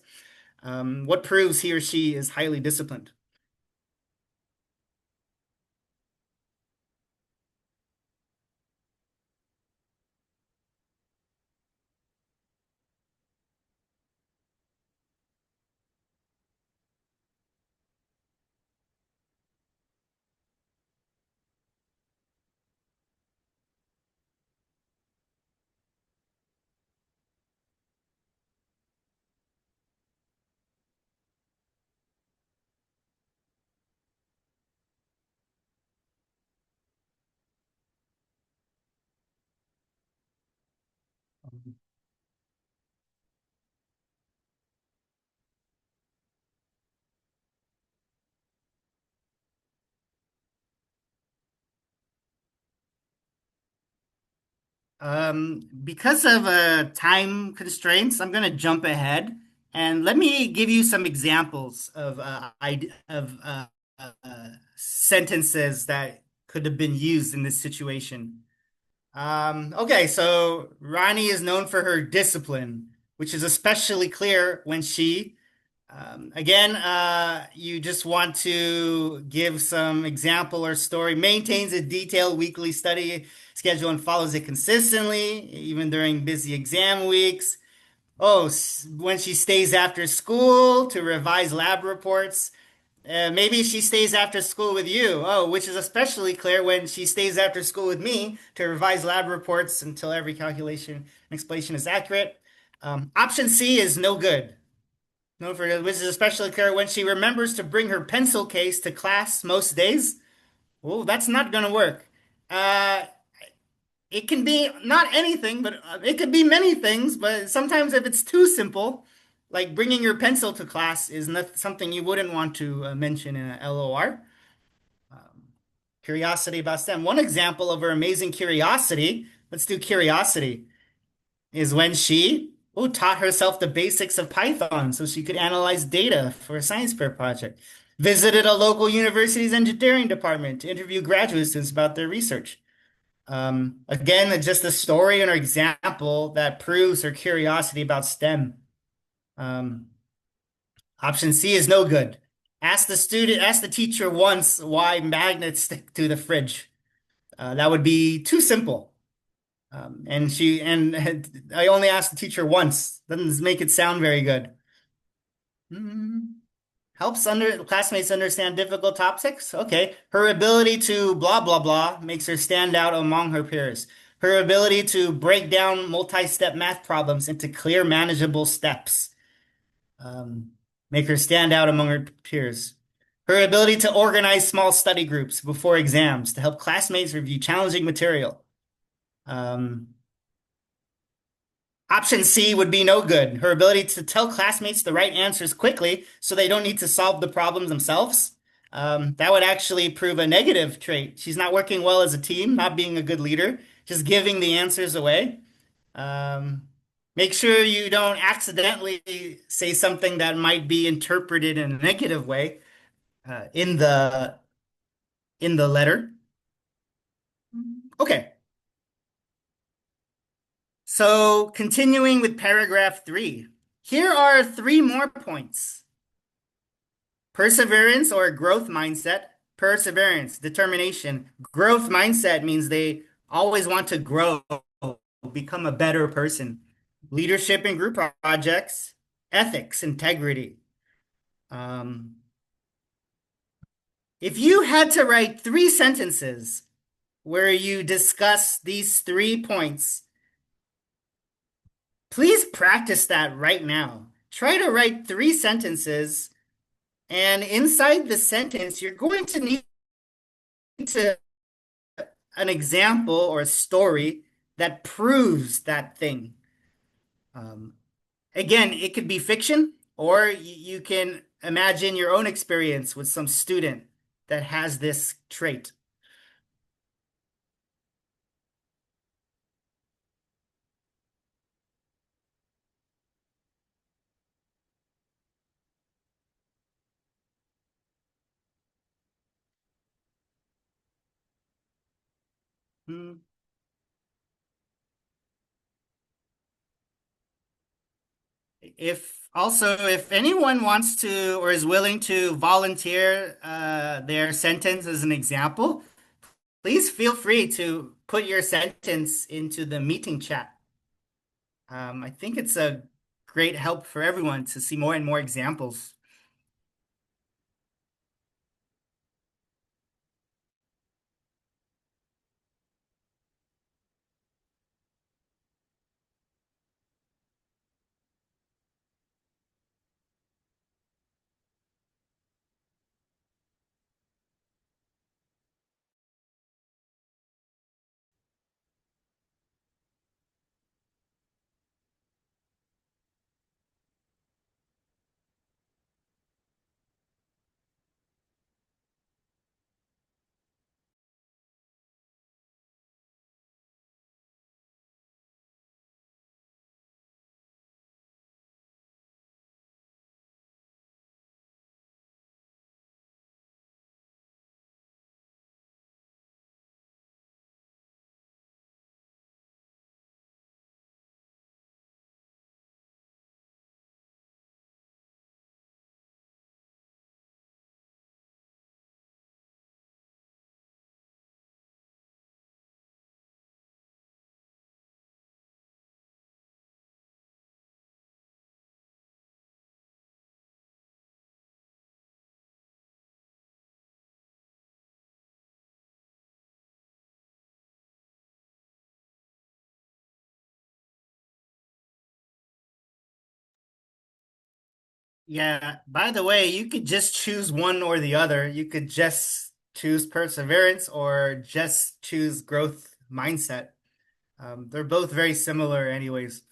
What proves he or she is highly disciplined? Because of time constraints, I'm going to jump ahead and let me give you some examples of sentences that could have been used in this situation. Okay, so Rani is known for her discipline, which is especially clear when you just want to give some example or story, maintains a detailed weekly study schedule and follows it consistently, even during busy exam weeks. Oh, when she stays after school to revise lab reports. Maybe she stays after school with you. Oh, which is especially clear when she stays after school with me to revise lab reports until every calculation and explanation is accurate. Option C is no good. No, which is especially clear when she remembers to bring her pencil case to class most days. Oh, that's not going to work. It can be not anything, but it could be many things. But sometimes if it's too simple, like bringing your pencil to class is not something you wouldn't want to mention in an LOR. Curiosity about STEM. One example of her amazing curiosity, let's do curiosity, is when she taught herself the basics of Python so she could analyze data for a science fair project. Visited a local university's engineering department to interview graduate students about their research. Again, just a story and an example that proves her curiosity about STEM. Option C is no good. Ask the teacher once why magnets stick to the fridge. That would be too simple. And I only asked the teacher once. Doesn't make it sound very good. Helps classmates understand difficult topics. Okay. Her ability to blah, blah, blah makes her stand out among her peers. her ability to break down multi-step math problems into clear, manageable steps, um, make her stand out among her peers. Her ability to organize small study groups before exams to help classmates review challenging material. Option C would be no good. Her ability to tell classmates the right answers quickly so they don't need to solve the problems themselves. That would actually prove a negative trait. She's not working well as a team, not being a good leader, just giving the answers away. Make sure you don't accidentally say something that might be interpreted in a negative way in the letter. Okay. So continuing with paragraph 3, here are 3 more points. Perseverance or growth mindset. Perseverance, determination. Growth mindset means they always want to grow, become a better person. Leadership in group projects, ethics, integrity. If you had to write 3 sentences where you discuss these 3 points, please practice that right now. Try to write 3 sentences, and inside the sentence, you're going to need to an example or a story that proves that thing. Again, it could be fiction, or you can imagine your own experience with some student that has this trait. Hmm. If anyone wants to or is willing to volunteer their sentence as an example, please feel free to put your sentence into the meeting chat. I think it's a great help for everyone to see more and more examples. Yeah, by the way, you could just choose one or the other. You could just choose perseverance or just choose growth mindset. They're both very similar anyways.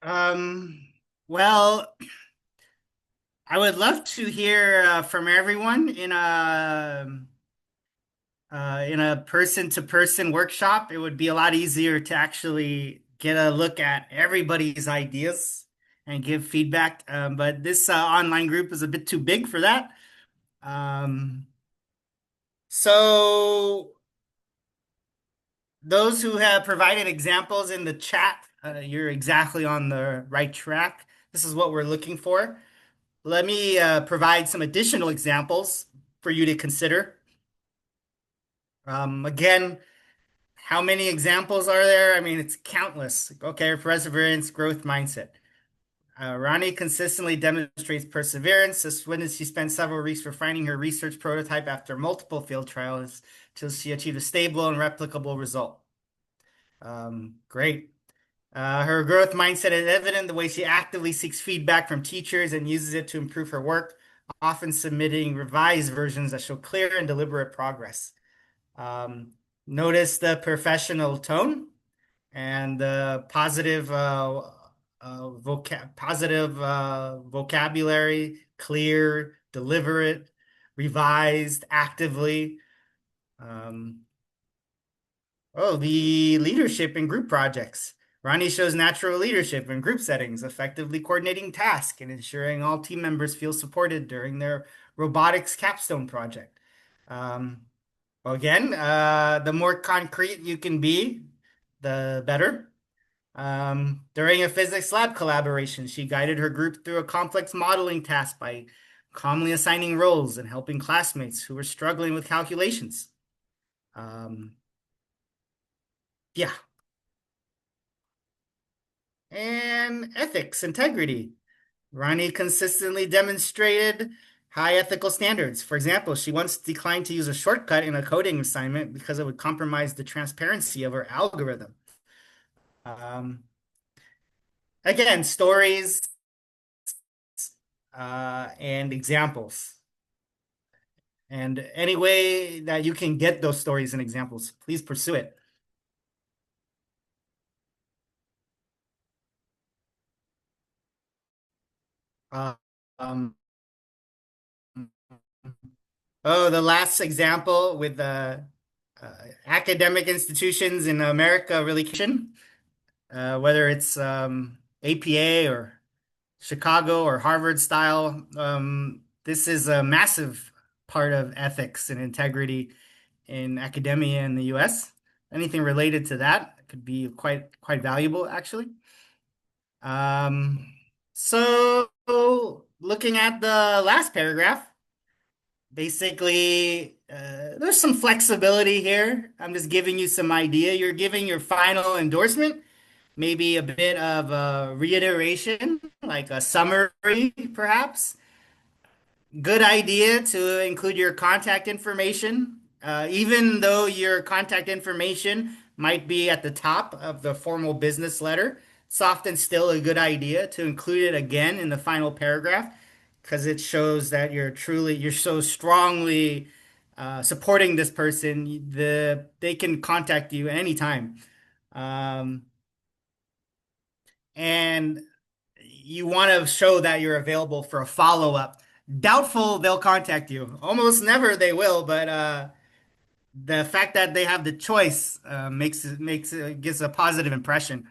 Well, I would love to hear from everyone in a person-to-person workshop. It would be a lot easier to actually get a look at everybody's ideas and give feedback. But this online group is a bit too big for that. So those who have provided examples in the chat, you're exactly on the right track. This is what we're looking for. Let me provide some additional examples for you to consider. Again, how many examples are there? I mean, it's countless. Okay, perseverance, growth mindset. Ronnie consistently demonstrates perseverance. This when she spent several weeks refining her research prototype after multiple field trials till she achieved a stable and replicable result. Great. Her growth mindset is evident the way she actively seeks feedback from teachers and uses it to improve her work, often submitting revised versions that show clear and deliberate progress. Notice the professional tone and the positive vocabulary, clear, deliberate, revised, actively. The leadership in group projects. Ronnie shows natural leadership in group settings, effectively coordinating tasks and ensuring all team members feel supported during their robotics capstone project. Again, the more concrete you can be, the better. During a physics lab collaboration, she guided her group through a complex modeling task by calmly assigning roles and helping classmates who were struggling with calculations. Yeah. And ethics, integrity. Ronnie consistently demonstrated high ethical standards. For example, she once declined to use a shortcut in a coding assignment because it would compromise the transparency of her algorithm. Again, stories and examples. And any way that you can get those stories and examples, please pursue it. Um, the last example with the academic institutions in America really, whether it's APA or Chicago or Harvard style, this is a massive part of ethics and integrity in academia in the US. Anything related to that could be quite valuable, actually. So looking at the last paragraph, basically, there's some flexibility here. I'm just giving you some idea. You're giving your final endorsement, maybe a bit of a reiteration, like a summary, perhaps. Good idea to include your contact information, even though your contact information might be at the top of the formal business letter. It's often still a good idea to include it again in the final paragraph because it shows that you're so strongly supporting this person. They can contact you at any time. And you want to show that you're available for a follow-up. Doubtful they'll contact you. Almost never they will, but the fact that they have the choice gives a positive impression.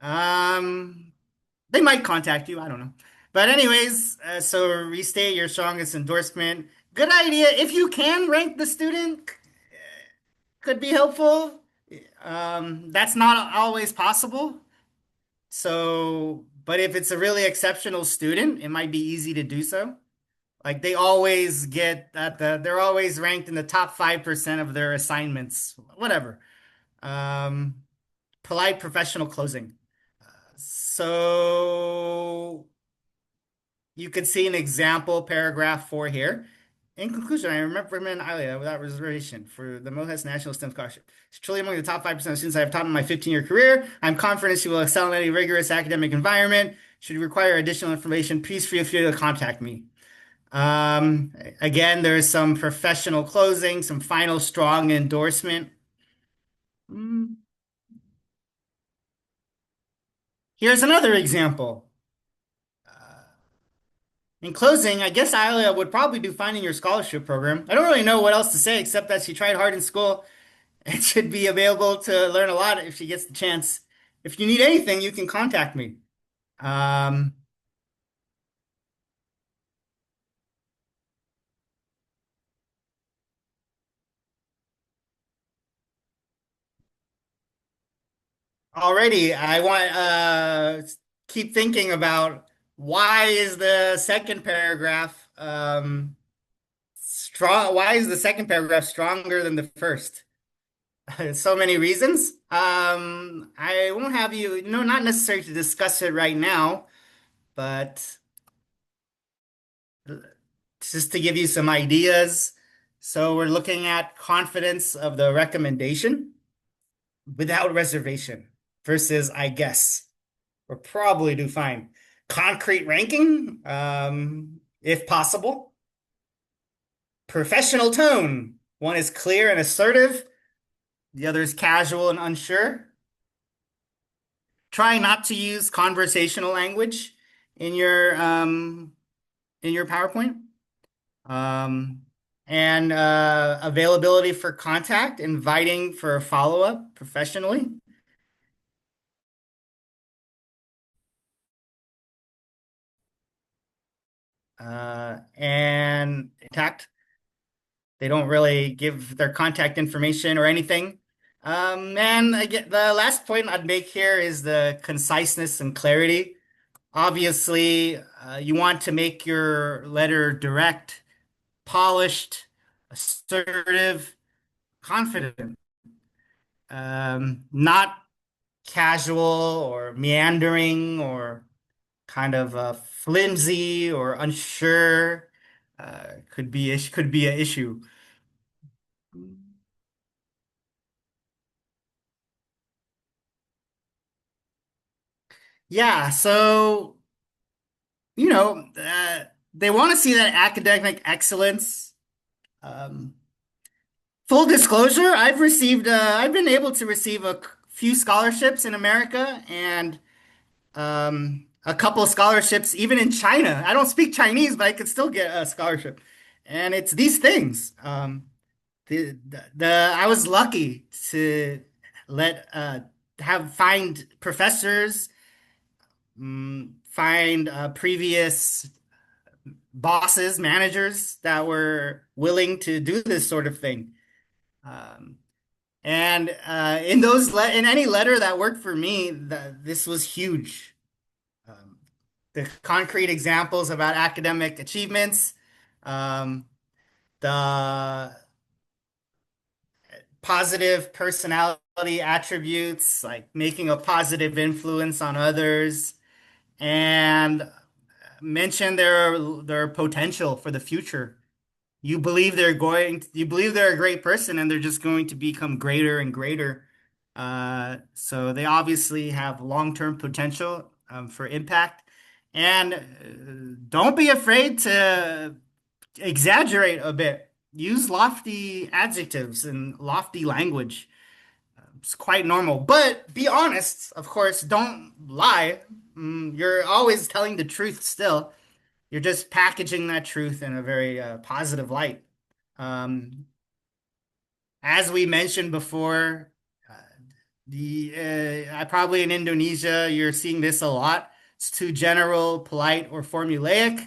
They might contact you. I don't know. But anyways, so restate your strongest endorsement. Good idea. If you can rank the student, could be helpful. That's not always possible. So, but if it's a really exceptional student, it might be easy to do so. Like they're always ranked in the top 5% of their assignments, whatever. Polite professional closing. So you could see an example paragraph 4 here. In conclusion, I recommend Alia without reservation for the MOHES National STEM Scholarship. She's truly among the top 5% of students I have taught in my 15-year career. I'm confident she will excel in any rigorous academic environment. Should you require additional information, please feel free to contact me. Again, there's some professional closing, some final strong endorsement. Here's another example. In closing, I guess I would probably do finding your scholarship program. I don't really know what else to say except that she tried hard in school and should be available to learn a lot if she gets the chance. If you need anything, you can contact me. Um, Already, I want keep thinking about why is the second paragraph strong? Why is the second paragraph stronger than the first? So many reasons. I won't have you, no, not necessary to discuss it right now, but just to give you some ideas. So we're looking at confidence of the recommendation without reservation versus I guess. We'll probably do fine. Concrete ranking, if possible. Professional tone. One is clear and assertive. The other is casual and unsure. Try not to use conversational language in your PowerPoint. And availability for contact, inviting for a follow-up professionally. And contact. They don't really give their contact information or anything. And again, the last point I'd make here is the conciseness and clarity. Obviously, you want to make your letter direct, polished, assertive, confident, not casual or meandering or kind of flimsy or unsure. Could be an issue. Yeah, so they want to see that academic excellence. Um, Full disclosure, I've been able to receive a few scholarships in America and a couple of scholarships even in China. I don't speak Chinese, but I could still get a scholarship. And it's these things. I was lucky to let have find professors, find previous bosses, managers that were willing to do this sort of thing. Um, and in any letter that worked for me, this was huge. Um, the concrete examples about academic achievements, um, the positive personality attributes, like making a positive influence on others, and mention their potential for the future. You believe they're a great person and they're just going to become greater and greater. So they obviously have long-term potential for impact. And don't be afraid to exaggerate a bit. Use lofty adjectives and lofty language. It's quite normal. But be honest, of course, don't lie. You're always telling the truth still. You're just packaging that truth in a very positive light. Um, as we mentioned before, uh, the probably in Indonesia, you're seeing this a lot. It's too general, polite, or formulaic.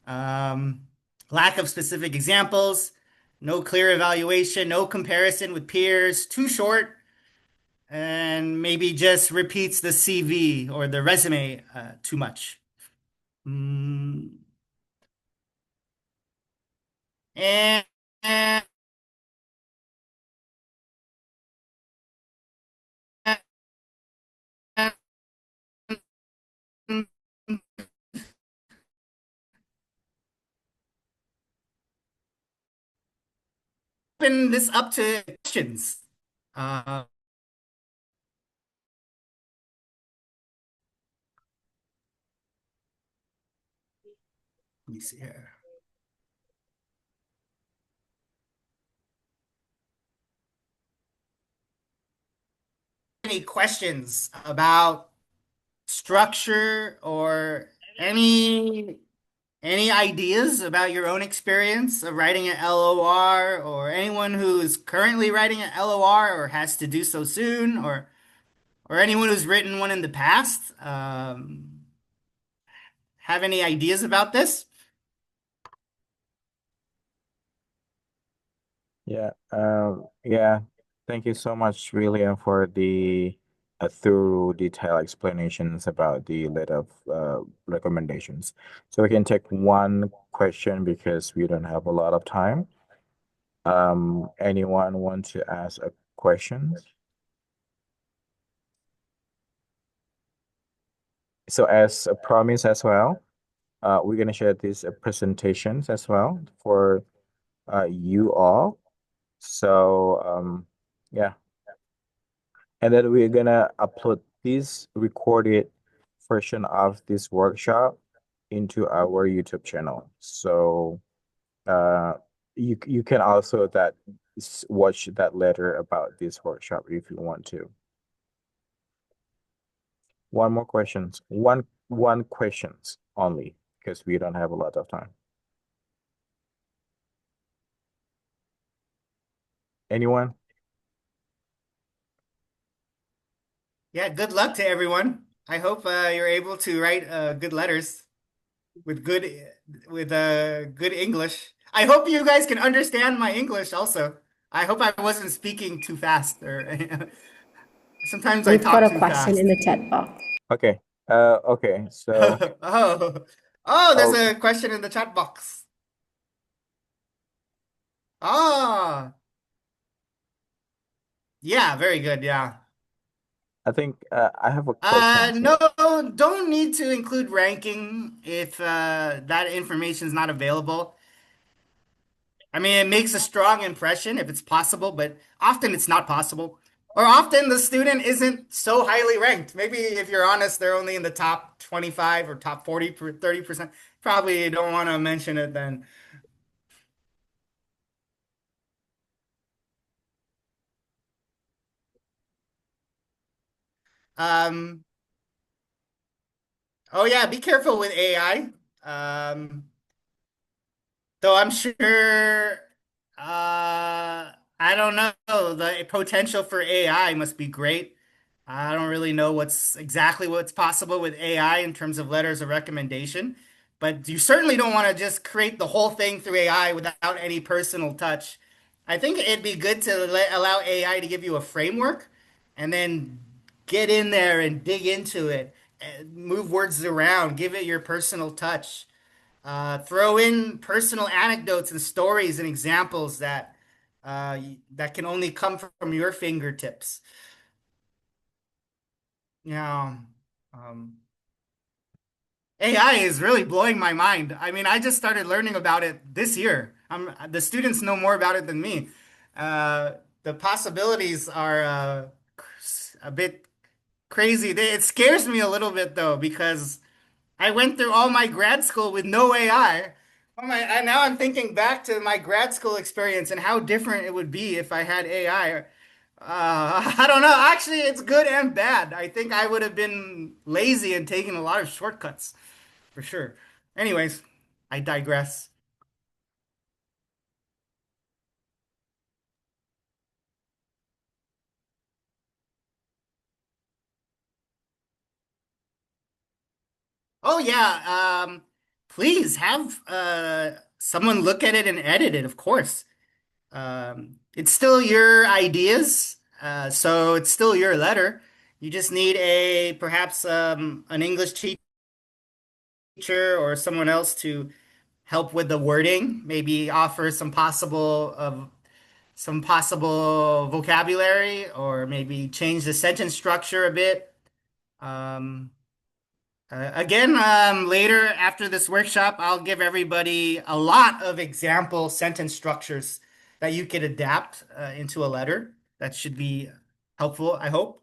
Um, Lack of specific examples, no clear evaluation, no comparison with peers, too short, and maybe just repeats the CV or the resume too much. Mm, and open this up to questions. Uh, Let me see here. Any questions about structure or any ideas about your own experience of writing an LOR, or anyone who is currently writing an LOR or has to do so soon, or anyone who's written one in the past, have any ideas about this? Yeah. Thank you so much, William, for the thorough, detailed explanations about the letter of recommendations. So we can take one question because we don't have a lot of time. Anyone want to ask a question? So as a promise as well, we're gonna share these presentations as well for you all. So yeah, and then we're gonna upload this recorded version of this workshop into our YouTube channel. So you can also watch that later about this workshop if you want to. One more questions. One questions only because we don't have a lot of time. Anyone? Yeah, good luck to everyone. I hope you're able to write good letters with good English. I hope you guys can understand my English also. I hope I wasn't speaking too fast, or sometimes I We've got talk a too question fast. in the chat box. Okay. Okay. So There's oh, a question in the chat box. Ah, yeah, very good. Yeah. I think I have a question. No, So don't need to include ranking if that information is not available. I mean, it makes a strong impression if it's possible, but often it's not possible. Or often the student isn't so highly ranked. Maybe if you're honest, they're only in the top 25 or top 40, 30%. Probably don't want to mention it then. Um, oh yeah, be careful with AI. Though I'm sure, I don't know, the potential for AI must be great. I don't really know what's possible with AI in terms of letters of recommendation, but you certainly don't want to just create the whole thing through AI without any personal touch. I think it'd be good to allow AI to give you a framework and then get in there and dig into it, and move words around, give it your personal touch. Throw in personal anecdotes and stories and examples that can only come from your fingertips. Yeah. Um, AI is really blowing my mind. I mean, I just started learning about it this year. The students know more about it than me. Uh, the possibilities are a bit crazy. It scares me a little bit though, because I went through all my grad school with no AI. Now I'm thinking back to my grad school experience and how different it would be if I had AI. I don't know. Actually, it's good and bad. I think I would have been lazy and taken a lot of shortcuts for sure. Anyways, I digress. Oh yeah, please have someone look at it and edit it, of course. It's still your ideas, so it's still your letter. You just need perhaps an English teacher or someone else to help with the wording, maybe offer some possible vocabulary, or maybe change the sentence structure a bit. Um, Again, later after this workshop, I'll give everybody a lot of example sentence structures that you could adapt into a letter. That should be helpful, I hope.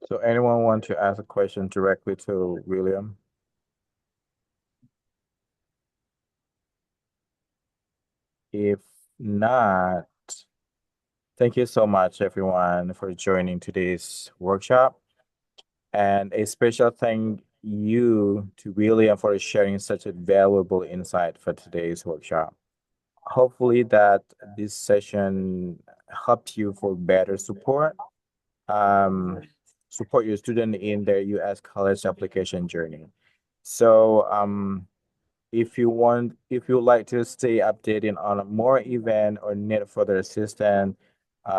so anyone want to ask a question directly to William? if not, thank you so much, everyone, for joining today's workshop. And a special thank you to William for sharing such a valuable insight for today's workshop. Hopefully that this session helped you for better support your student in their U.S. college application journey. So if you'd like to stay updated on a more event or need further assistance,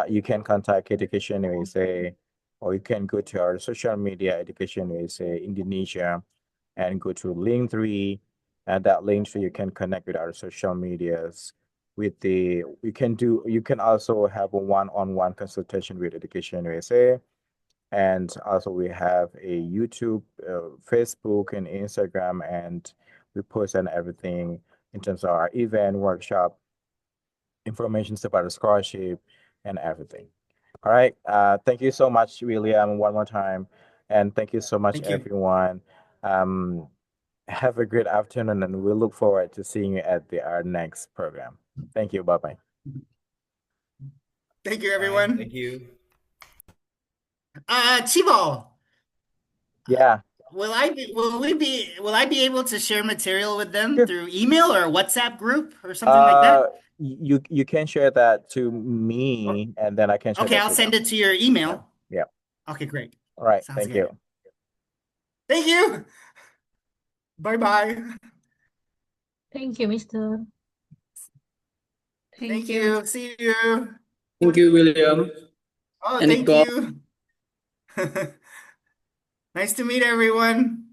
you can contact Education USA, or you can go to our social media, Education USA Indonesia, and go to Linktree. And that Linktree, you can connect with our social medias. You can also have a one-on-one consultation with Education USA. And also we have a YouTube, Facebook, and Instagram, and we post on everything in terms of our event, workshop, information about the scholarship, and everything. All right. Thank you so much, William, one more time. And thank you so much, Thank you. everyone. Have a great afternoon, and we look forward to seeing you at our next program. Thank you. Bye-bye. Thank you, Bye. everyone. Thank you. Chibo, Yeah. will I be able to share material with them Sure. through email or WhatsApp group or something like that? You can share that to me, and then I can share Okay, that I'll to send them. it to your email. Yeah. Okay, great. All right. Sounds Thank good. you. Thank you. Bye-bye. Thank you, Mr. Thank you. See you. Thank you, William Oh, and thank Iqbal. you. Nice to meet everyone.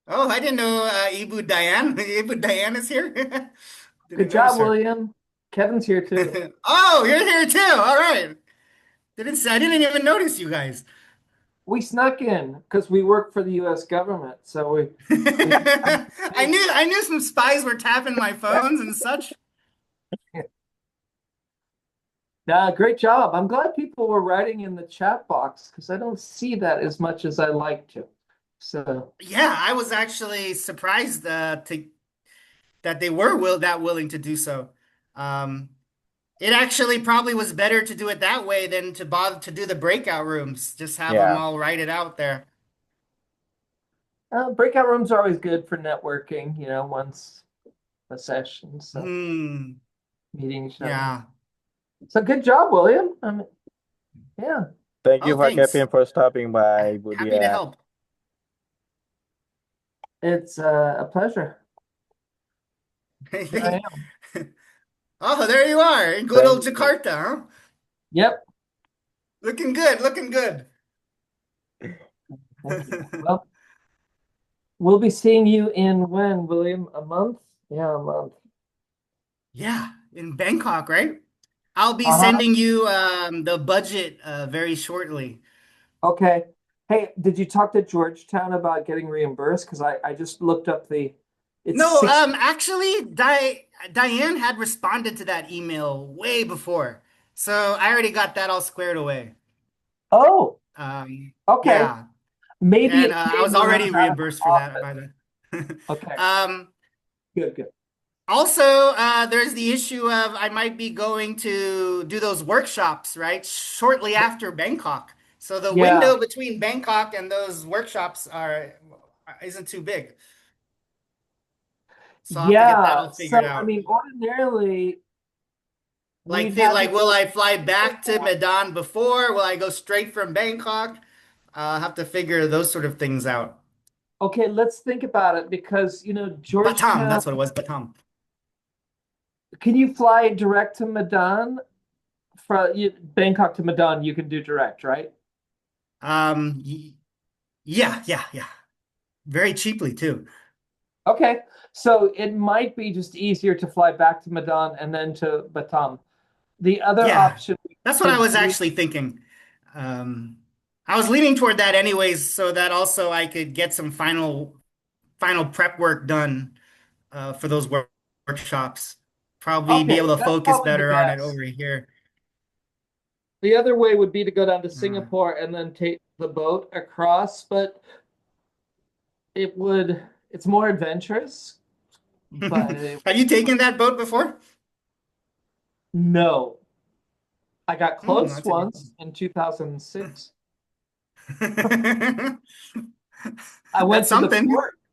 Oh, I didn't know Ibu Diane. Ibu Diane is here. Didn't Good job, notice her. William. Kevin's here too. Oh, you're here too. All right. I didn't even notice you guys. We snuck in because we work for the U.S. government, so we I knew some spies were tapping my phones and such. great job. I'm glad people were writing in the chat box because I don't see that as much as I like to. So Yeah, I was actually surprised that they were willing to do so. It actually probably was better to do it that way than to bother to do the breakout rooms. Just have them Yeah. all write it out there. breakout rooms are always good for networking, once a session, so meeting each other. Yeah. So good job, William. Yeah. Thank you, Oh, thanks. Kevin, for stopping by, Happy to Budia. help. It's a pleasure. Here I am. Oh, there you are in good old Thank you. Jakarta, huh? Yep. Looking good, looking good. Thank you. Well, we'll be seeing you in when, William? A month? Yeah, a month. Yeah, in Bangkok, right? I'll be Uh-huh. sending you the budget very shortly. Okay. Hey, did you talk to Georgetown about getting reimbursed? Because I just looked up it's No, 60. actually, Diane had responded to that email way before, so I already got that all squared away. Oh, okay. Yeah, Maybe and it I was came already out of reimbursed for that office. by then. Okay. Good. Also, there's the issue of I might be going to do those workshops, right? Shortly after Bangkok. So the Yeah. window between Bangkok and those workshops isn't too big. So I'll have to get that all figured So I out. mean, ordinarily Like, we'd have will I fly back to Medan before? Will I go straight from Bangkok? I'll have to figure those sort of things out. Okay, let's think about it because Batam, Georgetown. that's what it was, Batam. Can you fly direct to Medan? From Bangkok to Medan, you can do direct, right? Yeah. Very cheaply too. Okay, so it might be just easier to fly back to Medan and then to Batam. The other Yeah, option that's what I could was be- actually thinking. I was leaning toward that anyways, so that also I could get some final prep work done for those workshops. Probably be Okay, able to that's focus probably the better on it best. over here. The other way would be to go down to Singapore and then take the boat across, but it's more adventurous, but Have you taken that boat before? no. I got close that's once in 2006. That's I went to the something. port.